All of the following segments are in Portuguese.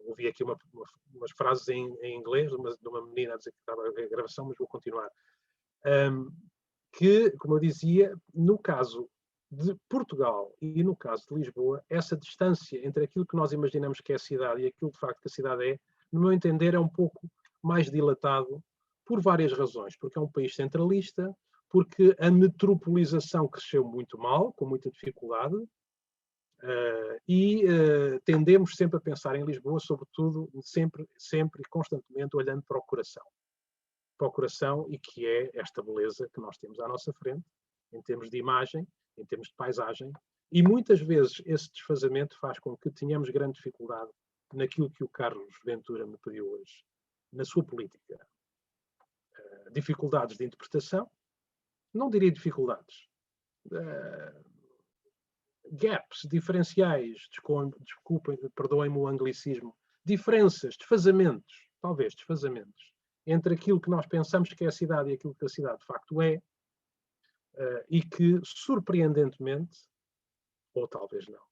ouvi aqui umas frases em inglês, de uma menina a dizer que estava a gravação, mas vou continuar. Que, como eu dizia, no caso de Portugal e no caso de Lisboa, essa distância entre aquilo que nós imaginamos que é a cidade e aquilo de facto que a cidade é, no meu entender, é um pouco mais dilatado por várias razões. Porque é um país centralista, porque a metropolização cresceu muito mal, com muita dificuldade, tendemos sempre a pensar em Lisboa, sobretudo, sempre e constantemente olhando para o coração. Para o coração, e que é esta beleza que nós temos à nossa frente, em termos de imagem, em termos de paisagem, e muitas vezes esse desfazamento faz com que tenhamos grande dificuldade naquilo que o Carlos Ventura me pediu hoje, na sua política. Dificuldades de interpretação, não diria dificuldades, gaps, diferenciais, desculpem, perdoem-me o anglicismo, diferenças, desfazamentos, talvez desfazamentos, entre aquilo que nós pensamos que é a cidade e aquilo que a cidade de facto é, e que, surpreendentemente, ou talvez não,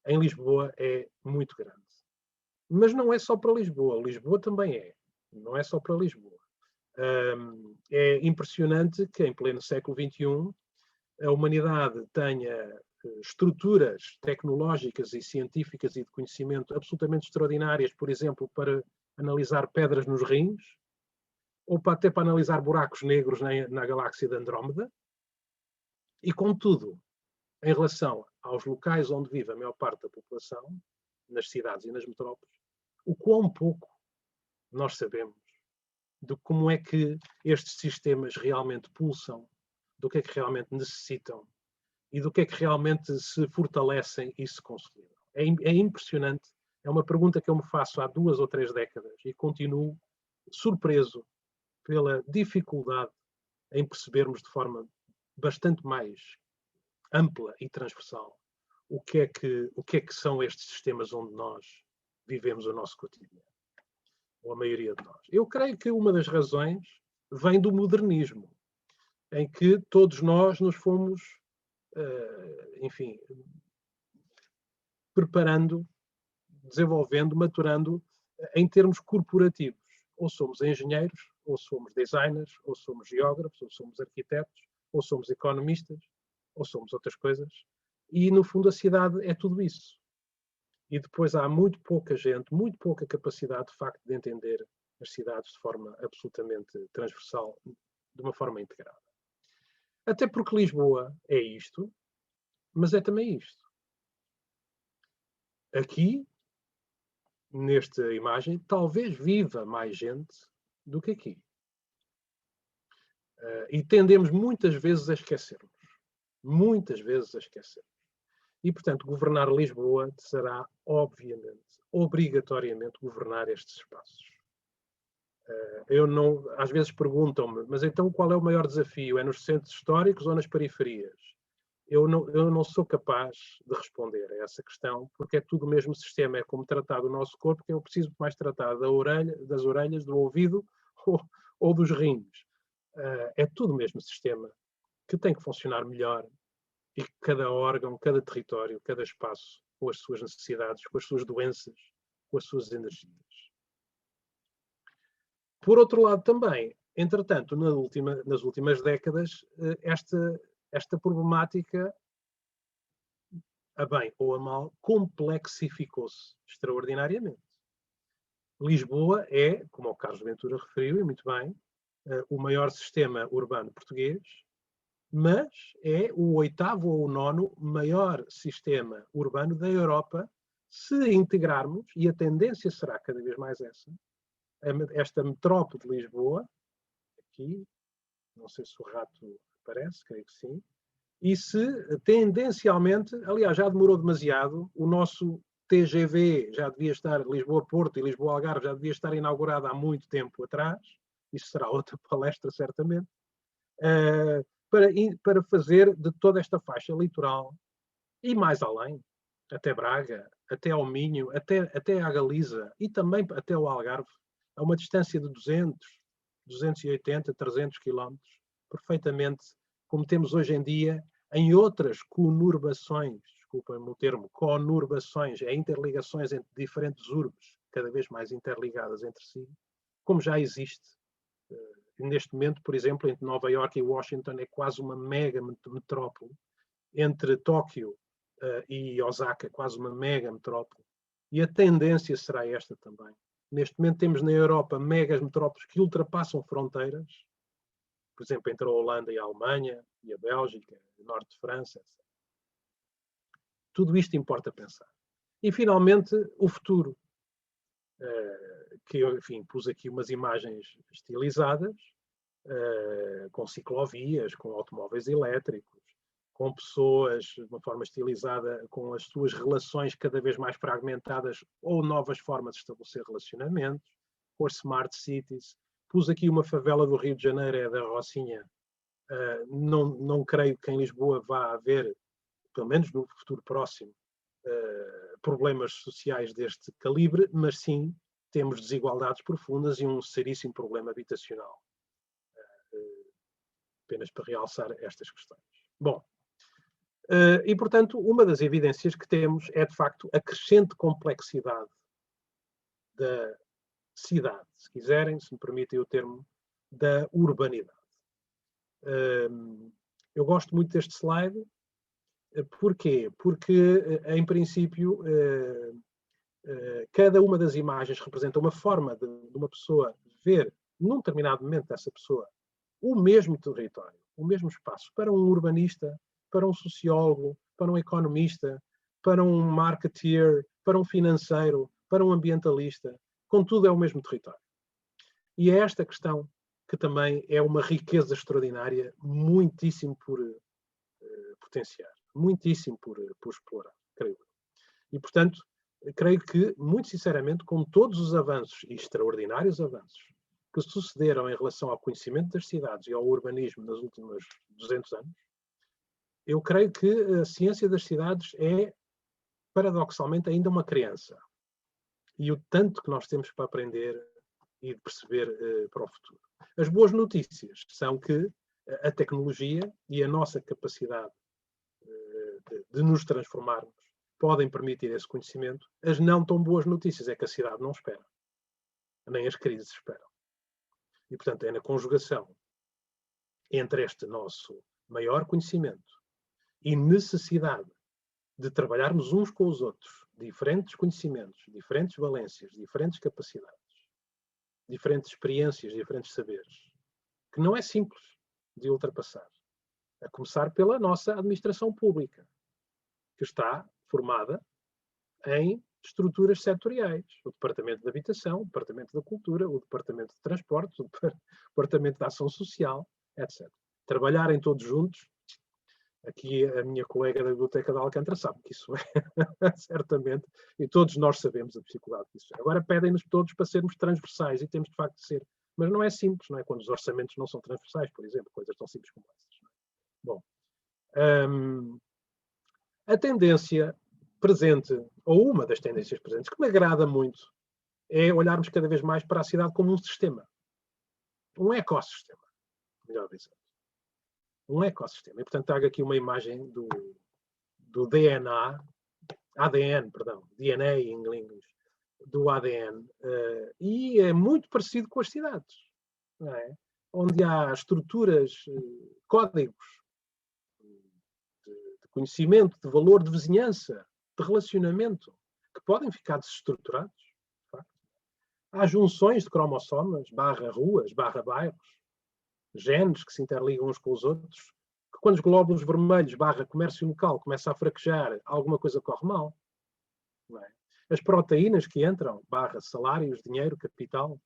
em Lisboa é muito grande. Mas não é só para Lisboa, Lisboa também é, não é só para Lisboa. É impressionante que em pleno século XXI a humanidade tenha estruturas tecnológicas e científicas e de conhecimento absolutamente extraordinárias, por exemplo, para analisar pedras nos rins, ou até para analisar buracos negros na galáxia de Andrómeda, e contudo, em relação aos locais onde vive a maior parte da população, nas cidades e nas metrópoles, o quão pouco nós sabemos de como é que estes sistemas realmente pulsam, do que é que realmente necessitam e do que é que realmente se fortalecem e se consolidam. É impressionante, é uma pergunta que eu me faço há 2 ou 3 décadas e continuo surpreso pela dificuldade em percebermos de forma bastante mais ampla e transversal o que é que são estes sistemas onde nós vivemos o nosso cotidiano, ou a maioria de nós. Eu creio que uma das razões vem do modernismo, em que todos nós nos fomos, enfim, preparando, desenvolvendo, maturando em termos corporativos. Ou somos engenheiros, ou somos designers, ou somos geógrafos, ou somos arquitetos, ou somos economistas, ou somos outras coisas. E, no fundo, a cidade é tudo isso. E depois há muito pouca gente, muito pouca capacidade, de facto, de entender as cidades de forma absolutamente transversal, de uma forma integrada. Até porque Lisboa é isto, mas é também isto. Aqui, nesta imagem, talvez viva mais gente do que aqui. E tendemos muitas vezes a esquecermos. Muitas vezes a esquecermos. E, portanto, governar Lisboa será, obviamente, obrigatoriamente, governar estes espaços. Às vezes perguntam-me, mas então qual é o maior desafio? É nos centros históricos ou nas periferias? Eu não sou capaz de responder a essa questão, porque é tudo o mesmo sistema, é como tratar do nosso corpo, que eu preciso mais tratar das orelhas, do ouvido ou dos rins. É tudo o mesmo sistema, que tem que funcionar melhor, e que cada órgão, cada território, cada espaço, com as suas necessidades, com as suas doenças, com as suas energias. Por outro lado também, entretanto, nas últimas décadas, esta problemática, a bem ou a mal, complexificou-se extraordinariamente. Lisboa é, como o Carlos Ventura referiu, e muito bem, o maior sistema urbano português, mas é o 8º ou o 9º maior sistema urbano da Europa, se integrarmos, e a tendência será cada vez mais esta metrópole de Lisboa, aqui, não sei se o rato aparece, creio que sim, e se tendencialmente, aliás, já demorou demasiado, o nosso TGV já devia estar, Lisboa-Porto e Lisboa-Algarve já devia estar inaugurado há muito tempo atrás, isso será outra palestra certamente, para fazer de toda esta faixa litoral e mais além, até Braga, até ao Minho, até à Galiza e também até ao Algarve, a uma distância de 200, 280, 300 quilómetros, perfeitamente como temos hoje em dia em outras conurbações, desculpem-me o termo, conurbações, interligações entre diferentes urbes cada vez mais interligadas entre si, como já existe. Neste momento, por exemplo, entre Nova Iorque e Washington é quase uma mega metrópole. Entre Tóquio e Osaka, quase uma mega metrópole. E a tendência será esta também. Neste momento temos na Europa megas metrópoles que ultrapassam fronteiras, por exemplo, entre a Holanda e a Alemanha, e a Bélgica, o norte de França, etc. Tudo isto importa pensar. E, finalmente, o futuro. Que eu, enfim, pus aqui umas imagens estilizadas, com ciclovias, com automóveis elétricos, com pessoas de uma forma estilizada, com as suas relações cada vez mais fragmentadas ou novas formas de estabelecer relacionamentos, com as smart cities. Pus aqui uma favela do Rio de Janeiro, é da Rocinha. Não creio que em Lisboa vá haver, pelo menos no futuro próximo, problemas sociais deste calibre, mas sim temos desigualdades profundas e um seríssimo problema habitacional. Apenas para realçar estas questões. Bom, e portanto, uma das evidências que temos é de facto a crescente complexidade da cidade, se quiserem, se me permitem o termo, da urbanidade. Eu gosto muito deste slide. Porquê? Porque, em princípio, cada uma das imagens representa uma forma de uma pessoa ver, num determinado momento dessa pessoa, o mesmo território, o mesmo espaço, para um urbanista, para um sociólogo, para um economista, para um marketeer, para um financeiro, para um ambientalista. Contudo, é o mesmo território. E é esta questão que também é uma riqueza extraordinária, muitíssimo por potenciar, muitíssimo por explorar, creio. E, portanto, creio que, muito sinceramente, com todos os avanços, e extraordinários avanços, que sucederam em relação ao conhecimento das cidades e ao urbanismo nos últimos 200 anos, eu creio que a ciência das cidades é, paradoxalmente, ainda uma criança. E o tanto que nós temos para aprender e de perceber para o futuro. As boas notícias são que a tecnologia e a nossa capacidade de nos transformarmos podem permitir esse conhecimento. As não tão boas notícias é que a cidade não espera. Nem as crises esperam. E, portanto, é na conjugação entre este nosso maior conhecimento e necessidade de trabalharmos uns com os outros, diferentes conhecimentos, diferentes valências, diferentes capacidades, diferentes experiências, diferentes saberes, que não é simples de ultrapassar. A começar pela nossa administração pública, que está formada em estruturas setoriais. O Departamento de Habitação, o Departamento da Cultura, o Departamento de Transportes, o Departamento de Ação Social, etc. Trabalharem todos juntos. Aqui a minha colega da Biblioteca de Alcântara sabe que isso é, certamente, e todos nós sabemos a dificuldade que isso é. Agora pedem-nos todos para sermos transversais, e temos de facto de ser. Mas não é simples, não é? Quando os orçamentos não são transversais, por exemplo, coisas tão simples como essas. Bom, a tendência presente, ou uma das tendências presentes, que me agrada muito, é olharmos cada vez mais para a cidade como um sistema. Um ecossistema, melhor dizendo. Um ecossistema. E, portanto, trago aqui uma imagem do DNA, DNA em inglês, do ADN, e é muito parecido com as cidades, não é? Onde há estruturas, códigos de conhecimento, de valor, de vizinhança, de relacionamento, que podem ficar desestruturados. De facto. Há junções de cromossomas, /ruas, /bairros, genes que se interligam uns com os outros, que quando os glóbulos vermelhos /comércio local começa a fraquejar, alguma coisa corre mal. Não é? As proteínas que entram, salários, dinheiro, capital,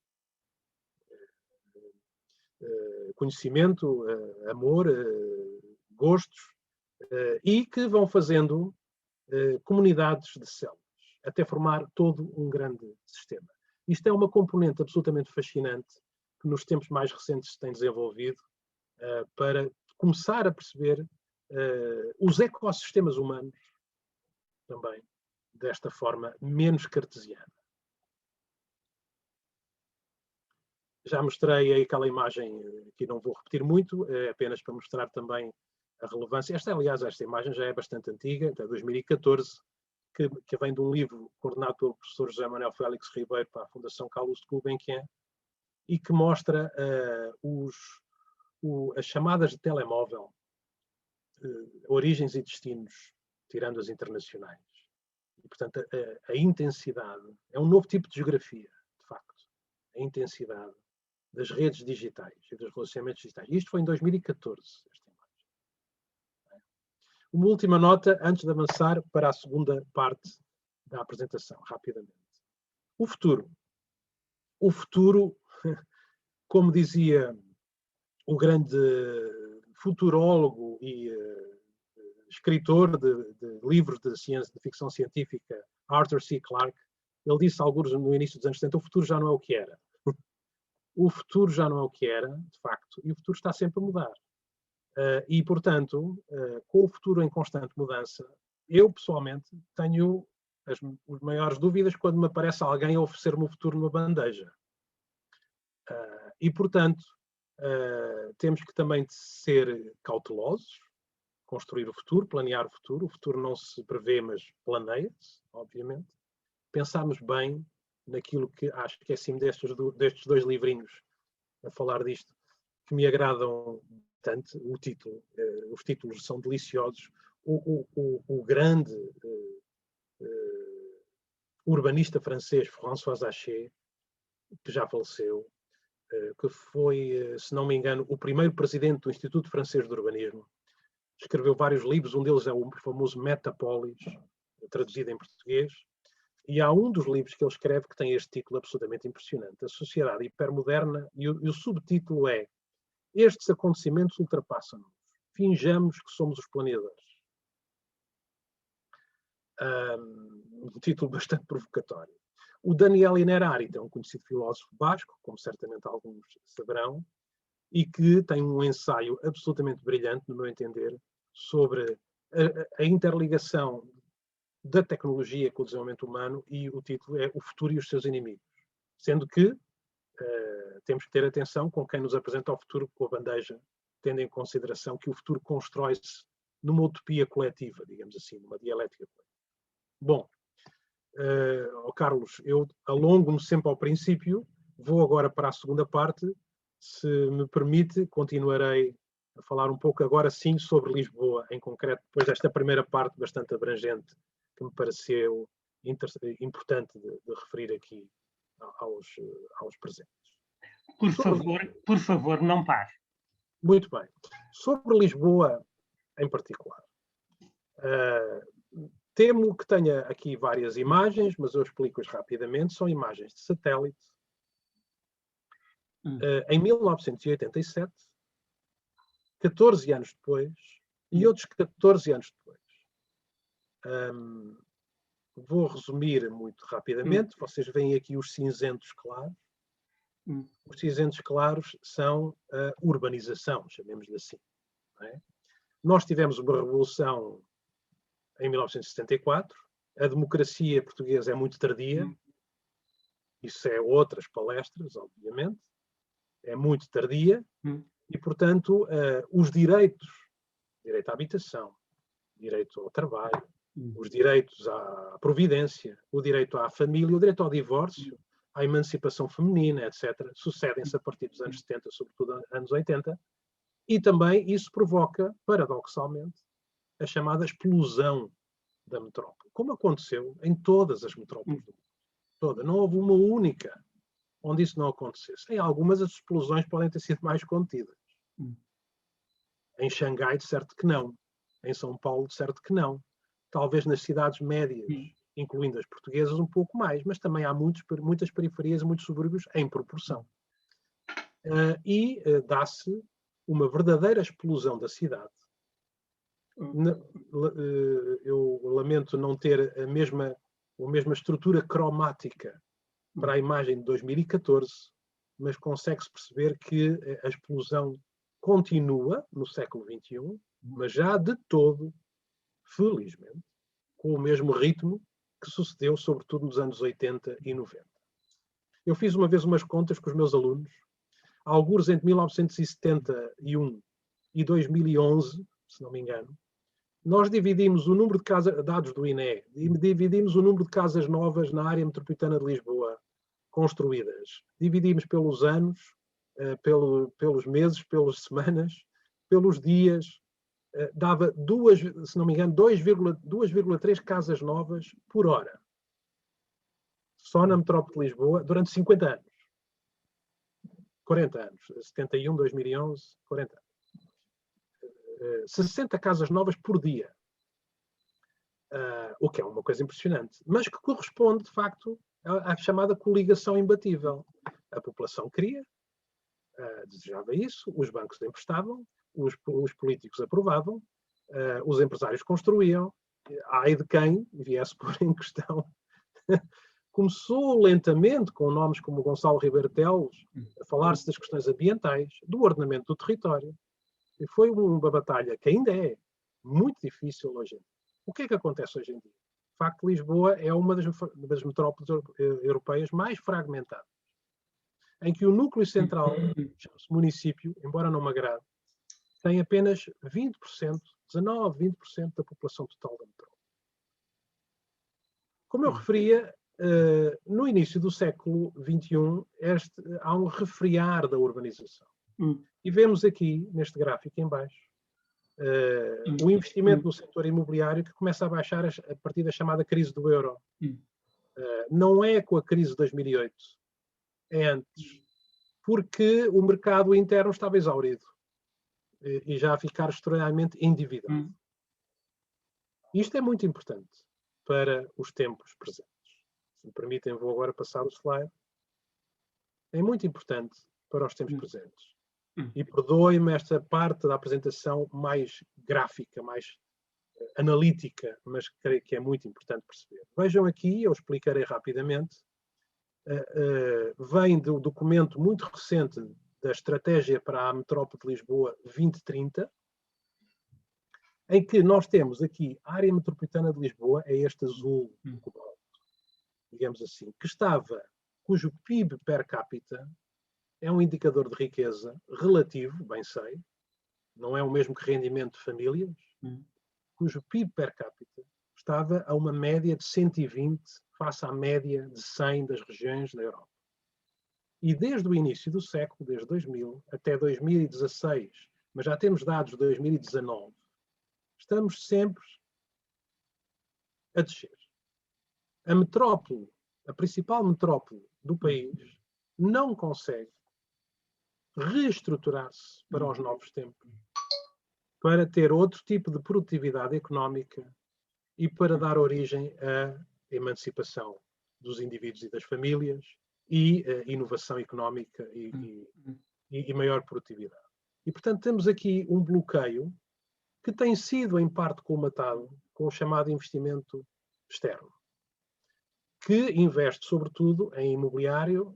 conhecimento, amor, gostos, e que vão fazendo comunidades de células, até formar todo um grande sistema. Isto é uma componente absolutamente fascinante que nos tempos mais recentes se tem desenvolvido para começar a perceber os ecossistemas humanos também desta forma menos cartesiana. Já mostrei aí aquela imagem, que não vou repetir muito, é apenas para mostrar também a relevância. Aliás, esta imagem já é bastante antiga, até 2014, que vem de um livro coordenado pelo professor José Manuel Félix Ribeiro para a Fundação Carlos de Gulbenkian, e que mostra as chamadas de telemóvel, origens e destinos, tirando as internacionais. E, portanto, a intensidade é um novo tipo de geografia, de facto. A intensidade das redes digitais e dos relacionamentos digitais. Isto foi em 2014, esta imagem. Uma última nota, antes de avançar para a segunda parte da apresentação, rapidamente. O futuro. O futuro, como dizia o grande futurólogo e escritor de livros de ficção científica, Arthur C. Clarke, ele disse alguns no início dos anos 70, o futuro já não é o que era. O futuro já não é o que era, de facto, e o futuro está sempre a mudar. E, portanto, com o futuro em constante mudança, eu, pessoalmente, tenho as maiores dúvidas quando me aparece alguém a oferecer-me o futuro numa bandeja. E, portanto, temos que também ser cautelosos, construir o futuro, planear o futuro. O futuro não se prevê, mas planeia-se, obviamente. Pensarmos bem naquilo que acho que é assim destes dois livrinhos a falar disto, que me agradam bastante. Os títulos são deliciosos. O grande urbanista francês François Haché, que já faleceu, que foi, se não me engano, o primeiro presidente do Instituto Francês de Urbanismo, escreveu vários livros, um deles é o famoso Metapolis, traduzido em português, e há um dos livros que ele escreve que tem este título absolutamente impressionante, A Sociedade Hipermoderna, e o subtítulo é Estes acontecimentos ultrapassam-nos, finjamos que somos os planeadores. Um título bastante provocatório. O Daniel Innerarity é um conhecido filósofo basco, como certamente alguns saberão, e que tem um ensaio absolutamente brilhante, no meu entender, sobre a interligação da tecnologia com o desenvolvimento humano, e o título é O Futuro e os Seus Inimigos. Sendo que temos que ter atenção com quem nos apresenta o futuro com a bandeja, tendo em consideração que o futuro constrói-se numa utopia coletiva, digamos assim, numa dialética coletiva. Bom, Carlos, eu alongo-me sempre ao princípio, vou agora para a segunda parte. Se me permite, continuarei a falar um pouco agora sim sobre Lisboa, em concreto, depois desta primeira parte bastante abrangente, que me pareceu importante de referir aqui aos presentes. Por favor, não pare. Muito bem. Sobre Lisboa, em particular, temo que tenha aqui várias imagens, mas eu explico-as rapidamente. São imagens de satélite. Em 1987, 14 anos depois, e outros 14 anos depois. Vou resumir muito rapidamente. Vocês veem aqui os cinzentos claros. Os cinzentos claros são a urbanização, chamemos-lhe assim. Não é? Nós tivemos uma revolução em 1974. A democracia portuguesa é muito tardia. Isso é outras palestras, obviamente. É muito tardia. E, portanto, os direitos, direito à habitação, direito ao trabalho, os direitos à providência, o direito à família, o direito ao divórcio, à emancipação feminina, etc., sucedem-se a partir dos anos 70, sobretudo anos 80, e também isso provoca, paradoxalmente, a chamada explosão da metrópole, como aconteceu em todas as metrópoles do mundo. Toda. Não houve uma única onde isso não acontecesse. Em algumas, as explosões podem ter sido mais contidas. Em Xangai, de certo que não. Em São Paulo, de certo que não. Talvez nas cidades médias, incluindo as portuguesas, um pouco mais, mas também há muitas periferias e muitos subúrbios em proporção. Dá-se uma verdadeira explosão da cidade. Eu lamento não ter a mesma estrutura cromática para a imagem de 2014, mas consegue-se perceber que a explosão continua no século XXI, mas já de todo, felizmente, com o mesmo ritmo que sucedeu, sobretudo, nos anos 80 e 90. Eu fiz uma vez umas contas com os meus alunos, alguns entre 1971 e 2011, se não me engano, Nós dividimos o número de casas, dados do INE, dividimos o número de casas novas na área metropolitana de Lisboa construídas. Dividimos pelos anos, pelos meses, pelas semanas, pelos dias. Dava, se não me engano, 2,3 casas novas por hora. Só na metrópole de Lisboa, durante 50 anos. 40 anos. 71, 2011, 40 anos. 60 casas novas por dia. O que é uma coisa impressionante. Mas que corresponde, de facto, à chamada coligação imbatível. A população queria, desejava isso, os bancos emprestavam, os políticos aprovavam, os empresários construíam, ai de quem viesse pôr em questão. Começou lentamente, com nomes como Gonçalo Ribeiro Teles, a falar-se das questões ambientais, do ordenamento do território. E foi uma batalha que ainda é muito difícil hoje em dia. O que é que acontece hoje em dia? De facto, Lisboa é uma das metrópoles europeias mais fragmentadas, em que o núcleo central, chama-se município, embora não me agrade, tem apenas 20%, 19, 20% da população total da metrópole. Como eu referia, no início do século XXI, há um refriar da urbanização. E vemos aqui, neste gráfico em baixo, o investimento no setor imobiliário que começa a baixar a partir da chamada crise do euro. Não é com a crise de 2008, é antes, porque o mercado interno estava exaurido e já a ficar extremamente endividado. Isto é muito importante para os tempos presentes. Se me permitem, vou agora passar o slide. É muito importante para os tempos presentes. E perdoem-me esta parte da apresentação mais gráfica, mais analítica, mas creio que é muito importante perceber. Vejam aqui, eu explicarei rapidamente, vem do documento muito recente da Estratégia para a Metrópole de Lisboa 2030, em que nós temos aqui a área metropolitana de Lisboa, é este azul, digamos assim, cujo PIB per capita é um indicador de riqueza relativo, bem sei, não é o mesmo que rendimento de famílias, cujo PIB per capita estava a uma média de 120 face à média de 100 das regiões da Europa. E desde o início do século, desde 2000 até 2016, mas já temos dados de 2019, estamos sempre a descer. A metrópole, a principal metrópole do país, não consegue reestruturar-se para os novos tempos, para ter outro tipo de produtividade económica e para dar origem à emancipação dos indivíduos e das famílias e inovação económica e maior produtividade. E, portanto, temos aqui um bloqueio que tem sido, em parte, colmatado com o chamado investimento externo, que investe, sobretudo, em imobiliário,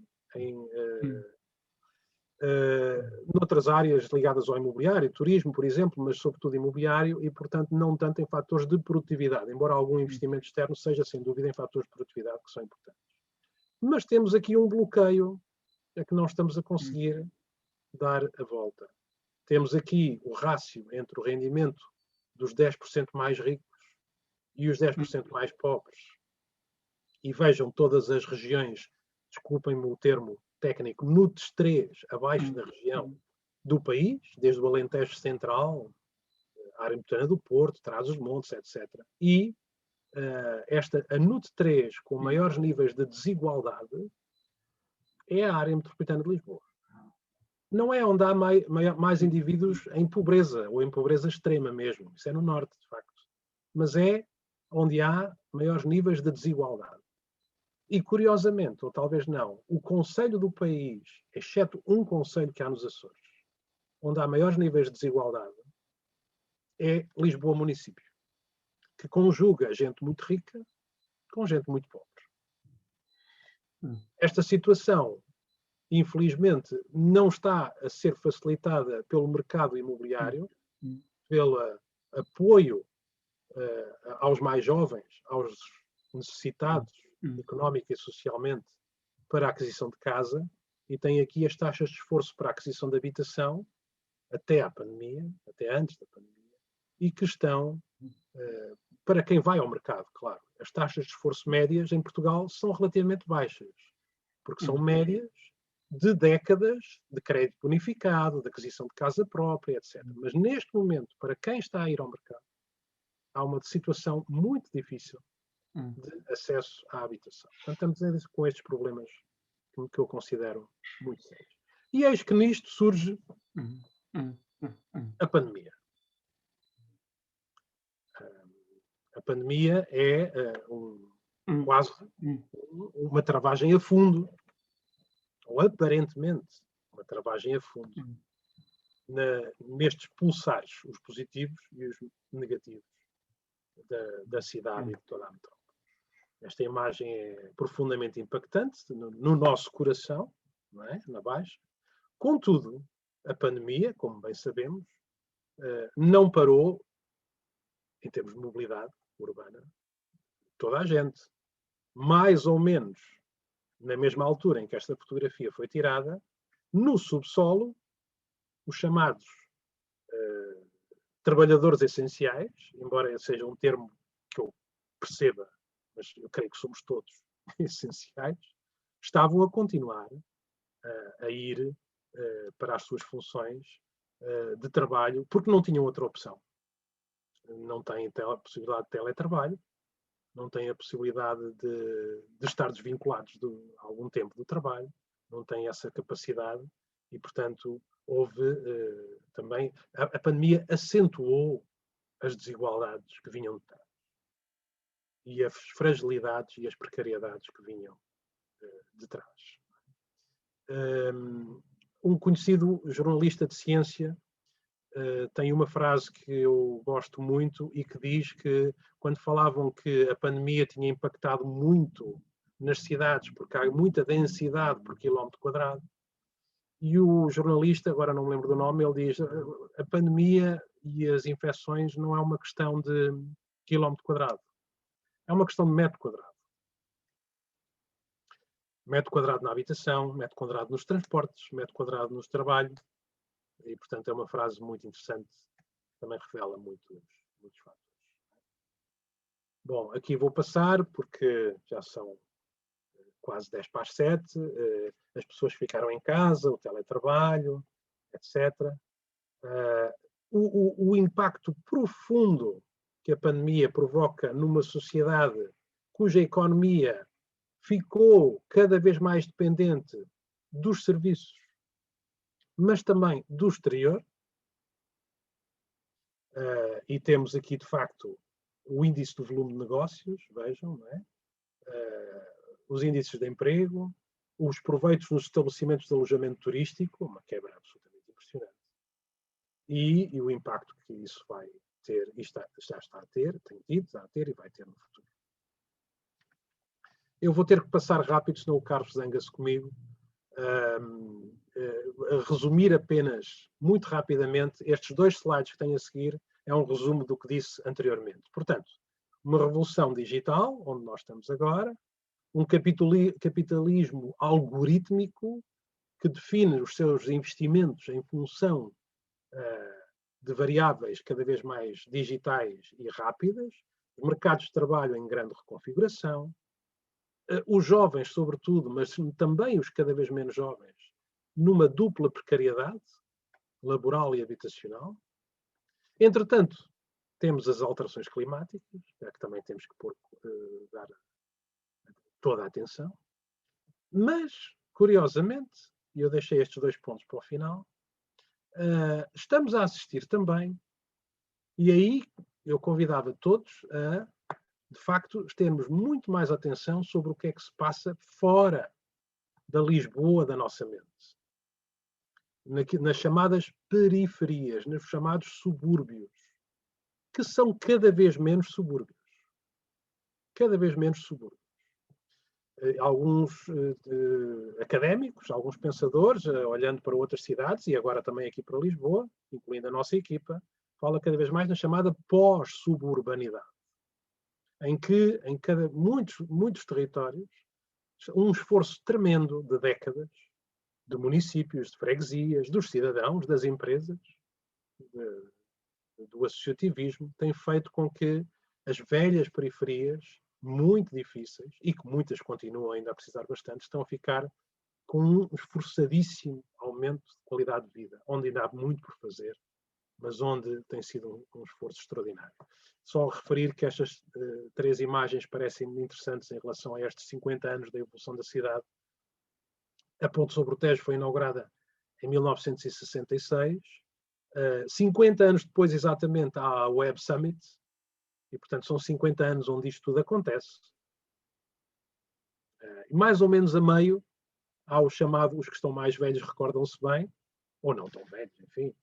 noutras áreas ligadas ao imobiliário, turismo, por exemplo, mas sobretudo imobiliário e, portanto, não tanto em fatores de produtividade, embora algum investimento externo seja, sem dúvida, em fatores de produtividade que são importantes. Mas temos aqui um bloqueio a que não estamos a conseguir dar a volta. Temos aqui o rácio entre o rendimento dos 10% mais ricos e os 10% mais pobres. E vejam todas as regiões, desculpem-me o termo técnico, NUTS 3, abaixo da região do país, desde o Alentejo Central, a área metropolitana do Porto, Trás-os-Montes, etc. E a NUT 3, com maiores níveis de desigualdade, é a área metropolitana de Lisboa. Não é onde há mais indivíduos em pobreza, ou em pobreza extrema mesmo. Isso é no norte, de facto. Mas é onde há maiores níveis de desigualdade. E, curiosamente, ou talvez não, o concelho do país, exceto um concelho que há nos Açores, onde há maiores níveis de desigualdade, é Lisboa município, que conjuga gente muito rica com gente muito pobre. Esta situação, infelizmente, não está a ser facilitada pelo mercado imobiliário, pelo apoio aos mais jovens, aos necessitados, económica e socialmente, para a aquisição de casa, e tem aqui as taxas de esforço para a aquisição de habitação, até à pandemia, até antes da pandemia, e que estão Para quem vai ao mercado, claro. As taxas de esforço médias em Portugal são relativamente baixas, porque são médias de décadas de crédito bonificado, de aquisição de casa própria, etc. Mas neste momento, para quem está a ir ao mercado, há uma situação muito difícil de acesso à habitação. Portanto, estamos com estes problemas que eu considero muito sérios. E eis que nisto surge a pandemia. A pandemia é quase uma travagem a fundo, ou aparentemente uma travagem a fundo, nestes pulsares, os positivos e os negativos da cidade e de toda a metrópole. Esta imagem é profundamente impactante no nosso coração, não é? Na Baixa. Contudo, a pandemia, como bem sabemos, não parou, em termos de mobilidade urbana, toda a gente. Mais ou menos na mesma altura em que esta fotografia foi tirada, no subsolo, os chamados trabalhadores essenciais, embora seja um termo que eu perceba, mas eu creio que somos todos essenciais, estavam a continuar a ir para as suas funções de trabalho, porque não tinham outra opção. Não têm a possibilidade de teletrabalho, não têm a possibilidade de estar desvinculados de algum tempo do trabalho, não têm essa capacidade e, portanto, houve também... A pandemia acentuou as desigualdades que vinham de trás e as fragilidades e as precariedades que vinham de trás. Um conhecido jornalista de ciência tem uma frase que eu gosto muito e que diz que, quando falavam que a pandemia tinha impactado muito nas cidades, porque há muita densidade por quilómetro quadrado, e o jornalista, agora não me lembro do nome, ele diz: a pandemia e as infecções não é uma questão de quilómetro quadrado, é uma questão de metro quadrado. Metro quadrado na habitação, metro quadrado nos transportes, metro quadrado nos trabalhos. E, portanto, é uma frase muito interessante, também revela muitos fatores. Bom, aqui vou passar, porque já são quase 10 para as 7, as pessoas ficaram em casa, o teletrabalho, etc. O impacto profundo que a pandemia provoca numa sociedade cuja economia ficou cada vez mais dependente dos serviços, mas também do exterior. E temos aqui, de facto, o índice do volume de negócios, vejam, não é? Os índices de emprego, os proveitos nos estabelecimentos de alojamento turístico, uma quebra absolutamente impressionante. E o impacto que isso vai ter, e já está a ter, tem tido, está a ter e vai ter no futuro. Eu vou ter que passar rápido, senão o Carlos zanga-se comigo, a resumir apenas, muito rapidamente, estes 2 slides que tenho a seguir, é um resumo do que disse anteriormente. Portanto, uma revolução digital, onde nós estamos agora, um capitalismo algorítmico que define os seus investimentos em função de variáveis cada vez mais digitais e rápidas, os mercados de trabalho em grande reconfiguração, os jovens, sobretudo, mas também os cada vez menos jovens, numa dupla precariedade laboral e habitacional. Entretanto, temos as alterações climáticas, a que também temos que dar toda a atenção. Mas, curiosamente, e eu deixei estes 2 pontos para o final, estamos a assistir também, e aí eu convidava todos a, de facto, termos muito mais atenção sobre o que é que se passa fora da Lisboa da nossa mente. Nas chamadas periferias, nos chamados subúrbios, que são cada vez menos subúrbios. Cada vez menos subúrbios. Alguns académicos, alguns pensadores, olhando para outras cidades, e agora também aqui para Lisboa, incluindo a nossa equipa, fala cada vez mais na chamada pós-suburbanidade, em que muitos territórios, um esforço tremendo de décadas, de municípios, de freguesias, dos cidadãos, das empresas, do associativismo tem feito com que as velhas periferias, muito difíceis, e que muitas continuam ainda a precisar bastante, estão a ficar com um esforçadíssimo aumento de qualidade de vida, onde ainda há muito por fazer, mas onde tem sido um esforço extraordinário. Só referir que estas 3 imagens parecem interessantes em relação a estes 50 anos da evolução da cidade. A Ponte sobre o Tejo foi inaugurada em 1966. 50 anos depois, exatamente, há a Web Summit, e, portanto, são 50 anos onde isto tudo acontece. Mais ou menos a meio, há o chamado, os que estão mais velhos recordam-se bem, ou não tão velhos, enfim,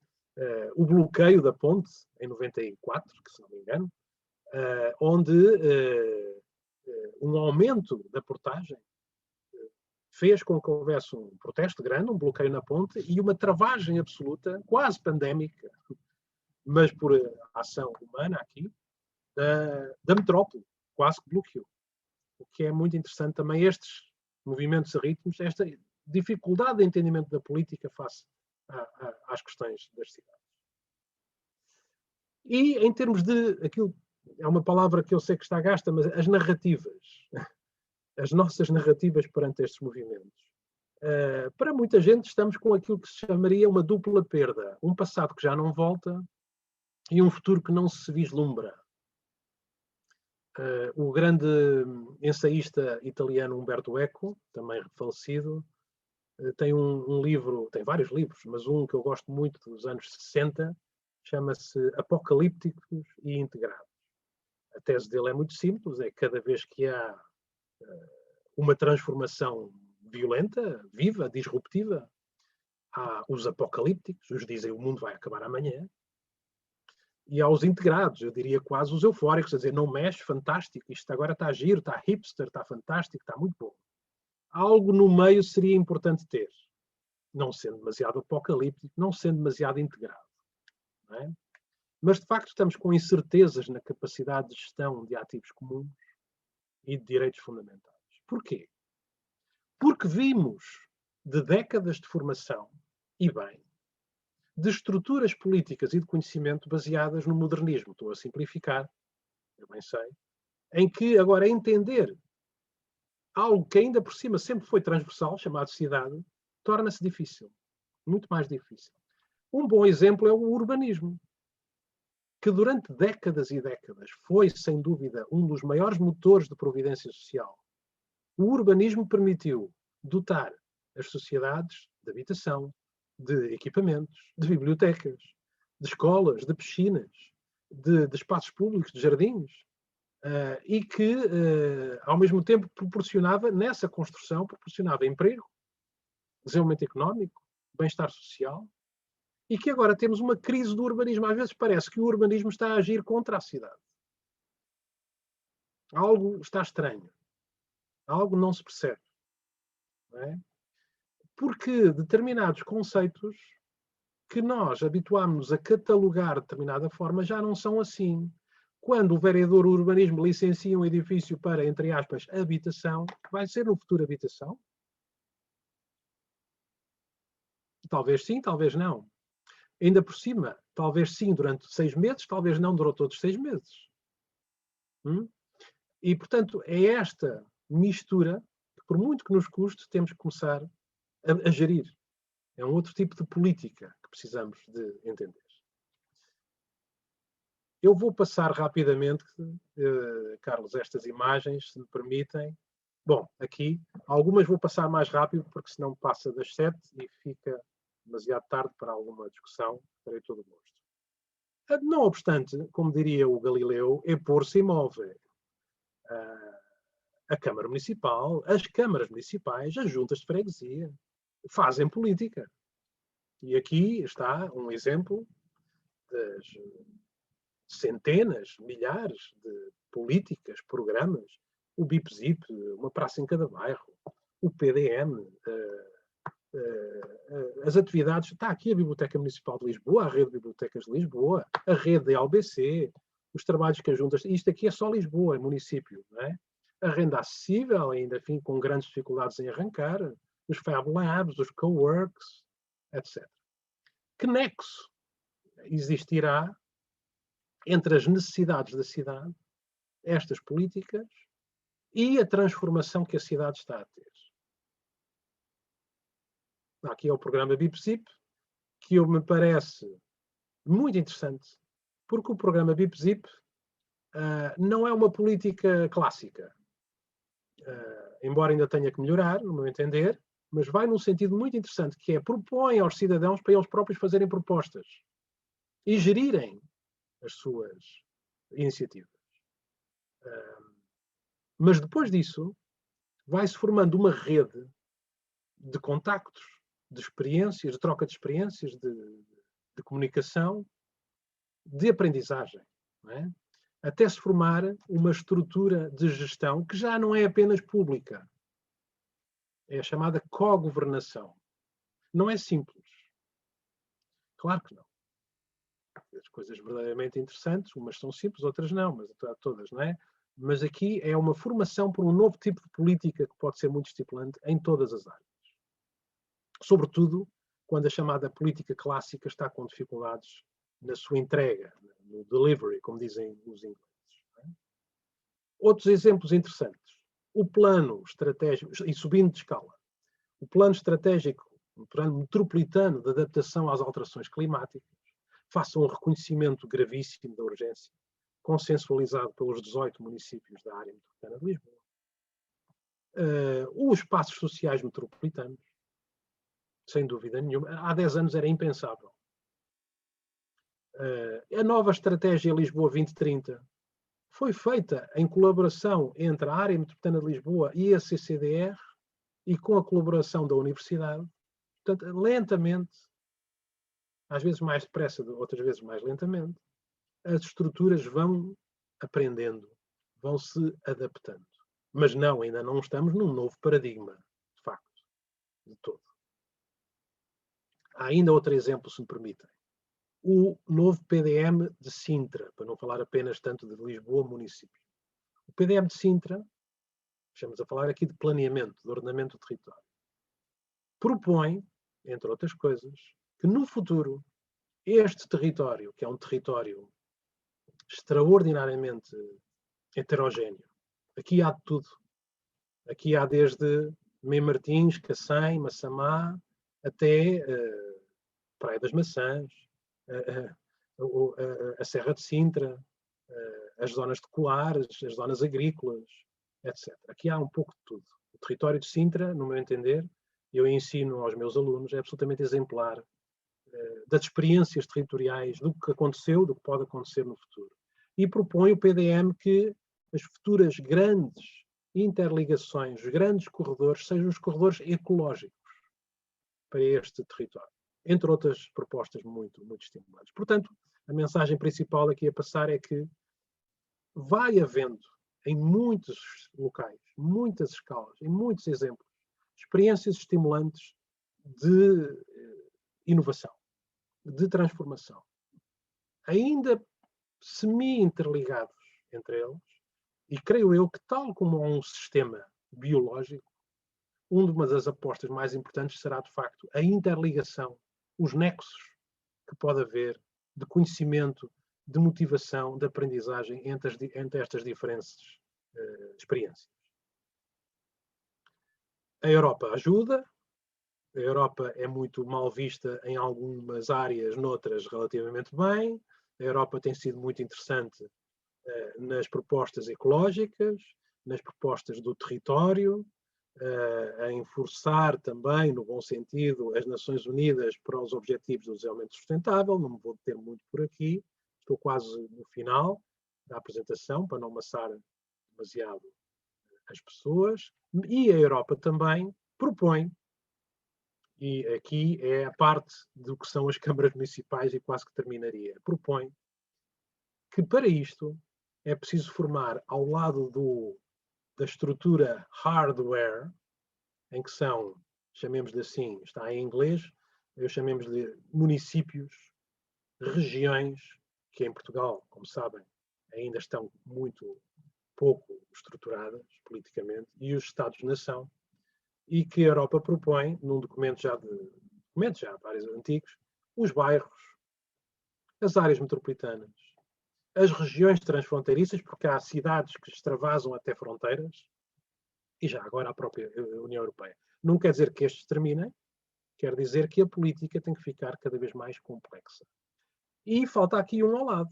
o bloqueio da ponte, em 94, que se não me engano, onde um aumento da portagem fez com que houvesse um protesto grande, um bloqueio na ponte e uma travagem absoluta, quase pandémica, mas por ação humana aqui, da metrópole, quase que bloqueou. O que é muito interessante também, estes movimentos a ritmos, esta dificuldade de entendimento da política face às questões das cidades. E em termos de, aquilo é uma palavra que eu sei que está gasta, mas as narrativas, as nossas narrativas perante estes movimentos. Para muita gente estamos com aquilo que se chamaria uma dupla perda, um passado que já não volta e um futuro que não se vislumbra. O grande ensaísta italiano Umberto Eco, também falecido, tem um livro, tem vários livros, mas um que eu gosto muito dos anos 60, chama-se Apocalípticos e Integrados. A tese dele é muito simples, é que cada vez que há uma transformação violenta, viva, disruptiva, há os apocalípticos, os dizem o mundo vai acabar amanhã, e há os integrados, eu diria quase os eufóricos, a dizer não mexe, fantástico, isto agora está giro, está hipster, está fantástico, está muito bom. Algo no meio seria importante ter, não sendo demasiado apocalíptico, não sendo demasiado integrado. Não é? Mas, de facto, estamos com incertezas na capacidade de gestão de ativos comuns e de direitos fundamentais. Porquê? Porque vimos de décadas de formação, e bem, de estruturas políticas e de conhecimento baseadas no modernismo. Estou a simplificar, eu bem sei, em que agora entender algo que ainda por cima sempre foi transversal, chamado cidade, torna-se difícil, muito mais difícil. Um bom exemplo é o urbanismo, que durante décadas e décadas foi, sem dúvida, um dos maiores motores de providência social. O urbanismo permitiu dotar as sociedades de habitação, de equipamentos, de bibliotecas, de escolas, de piscinas, de espaços públicos, de jardins, e que, ao mesmo tempo, proporcionava, nessa construção, proporcionava emprego, desenvolvimento económico, bem-estar social, e que agora temos uma crise do urbanismo. Às vezes parece que o urbanismo está a agir contra a cidade. Algo está estranho. Algo não se percebe. Não é? Porque determinados conceitos que nós habituámos a catalogar de determinada forma já não são assim. Quando o vereador do urbanismo licencia um edifício para, entre aspas, habitação, vai ser no futuro habitação? Talvez sim, talvez não. Ainda por cima, talvez sim durante 6 meses, talvez não durante outros 6 meses. E, portanto, é esta mistura que, por muito que nos custe, temos que começar a gerir. É um outro tipo de política que precisamos de entender. Eu vou passar rapidamente, Carlos, estas imagens, se me permitem. Bom, aqui, algumas vou passar mais rápido, porque senão passa das 7 e fica demasiado tarde para alguma discussão. Terei todo o gosto. Não obstante, como diria o Galileu, é pôr-se imóvel. A Câmara Municipal, as câmaras municipais, as juntas de freguesia, fazem política. E aqui está um exemplo das centenas, milhares de políticas, programas, o BIP-ZIP, uma praça em cada bairro, o PDM, as atividades, está aqui a Biblioteca Municipal de Lisboa, a Rede de Bibliotecas de Lisboa, a Rede da LBC, os trabalhos que as juntas, isto aqui é só Lisboa, é município, não é? A renda acessível, ainda enfim, com grandes dificuldades em arrancar, os Fab Labs, os Coworks, etc. Que nexo existirá entre as necessidades da cidade, estas políticas, e a transformação que a cidade está a ter. Aqui é o programa BIPZIP, que me parece muito interessante, porque o programa BIPZIP não é uma política clássica, embora ainda tenha que melhorar, no meu entender, mas vai num sentido muito interessante, que é propõe aos cidadãos para eles próprios fazerem propostas e gerirem as suas iniciativas. Mas depois disso, vai-se formando uma rede de contactos, de experiências, de troca de experiências, de comunicação, de aprendizagem, não é? Até se formar uma estrutura de gestão que já não é apenas pública. É a chamada cogovernação. Não é simples. Claro que não. As coisas verdadeiramente interessantes, umas são simples, outras não, mas todas, não é? Mas aqui é uma formação por um novo tipo de política que pode ser muito estimulante em todas as áreas. Sobretudo quando a chamada política clássica está com dificuldades na sua entrega, no delivery, como dizem os ingleses. É? Outros exemplos interessantes. O plano estratégico, e subindo de escala, o plano estratégico, o plano metropolitano de adaptação às alterações climáticas, faça um reconhecimento gravíssimo da urgência, consensualizado pelos 18 municípios da área metropolitana de Lisboa. Os espaços sociais metropolitanos, sem dúvida nenhuma. Há 10 anos era impensável. A nova estratégia Lisboa 2030 foi feita em colaboração entre a área metropolitana de Lisboa e a CCDR e com a colaboração da Universidade. Portanto, lentamente, às vezes mais depressa, outras vezes mais lentamente, as estruturas vão aprendendo, vão se adaptando. Mas não, ainda não estamos num novo paradigma, de facto, de todo. Há ainda outro exemplo, se me permitem. O novo PDM de Sintra, para não falar apenas tanto de Lisboa, município. O PDM de Sintra, estamos a falar aqui de planeamento, de ordenamento do território, propõe, entre outras coisas, que no futuro este território, que é um território extraordinariamente heterogéneo, aqui há de tudo. Aqui há desde Mem Martins, Cacém, Massamá, até Praia das Maçãs, a Serra de Sintra, as zonas de colares, as zonas agrícolas, etc. Aqui há um pouco de tudo. O território de Sintra, no meu entender, eu ensino aos meus alunos, é absolutamente exemplar das experiências territoriais, do que aconteceu, do que pode acontecer no futuro. E propõe o PDM que as futuras grandes interligações, os grandes corredores, sejam os corredores ecológicos para este território. Entre outras propostas muito, muito estimulantes. Portanto, a mensagem principal aqui a passar é que vai havendo em muitos locais, muitas escalas, em muitos exemplos, experiências estimulantes de inovação, de transformação, ainda semi-interligados entre eles, e creio eu que, tal como um sistema biológico, uma das apostas mais importantes será, de facto, a interligação, os nexos que pode haver de conhecimento, de motivação, de aprendizagem entre estas diferentes experiências. A Europa ajuda, a Europa é muito mal vista em algumas áreas, noutras relativamente bem. A Europa tem sido muito interessante nas propostas ecológicas, nas propostas do território, em forçar também, no bom sentido, as Nações Unidas para os Objetivos do Desenvolvimento Sustentável. Não me vou deter muito por aqui, estou quase no final da apresentação, para não amassar demasiado as pessoas. E a Europa também propõe, e aqui é a parte do que são as câmaras municipais, e quase que terminaria, propõe que para isto é preciso formar, ao lado da estrutura hardware, em que são, chamemos-lhe assim, está em inglês, eu chamemos de municípios, regiões, que em Portugal, como sabem, ainda estão muito pouco estruturadas politicamente, e os Estados-nação, e que a Europa propõe, num documento já vários antigos, os bairros, as áreas metropolitanas, as regiões transfronteiriças, porque há cidades que extravasam até fronteiras, e já agora a própria União Europeia. Não quer dizer que estes terminem, quer dizer que a política tem que ficar cada vez mais complexa. E falta aqui um ao lado,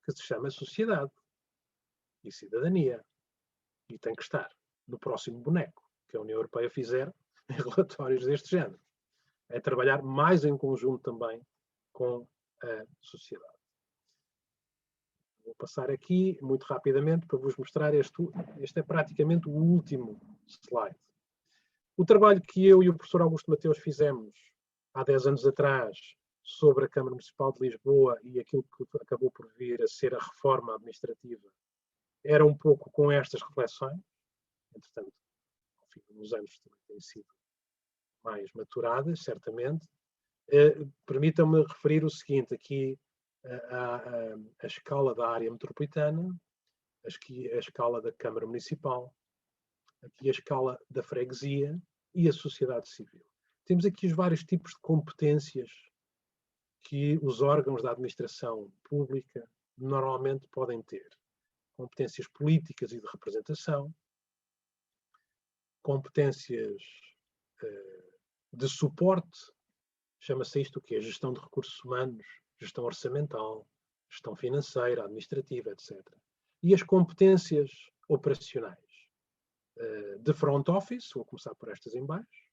que se chama sociedade e cidadania. E tem que estar no próximo boneco que a União Europeia fizer em relatórios deste género. É trabalhar mais em conjunto também com a sociedade. Vou passar aqui muito rapidamente para vos mostrar este é praticamente o último slide. O trabalho que eu e o professor Augusto Mateus fizemos há 10 anos atrás sobre a Câmara Municipal de Lisboa e aquilo que acabou por vir a ser a reforma administrativa era um pouco com estas reflexões. Entretanto, ao fim dos anos também têm sido mais maturadas, certamente. Permitam-me referir o seguinte, aqui a escala da área metropolitana, aqui a escala da Câmara Municipal, aqui a escala da freguesia e a sociedade civil. Temos aqui os vários tipos de competências que os órgãos da administração pública normalmente podem ter. Competências políticas e de representação, competências de suporte, chama-se isto o quê? Gestão de recursos humanos, gestão orçamental, gestão financeira, administrativa, etc. E as competências operacionais de front office, vou começar por estas em baixo.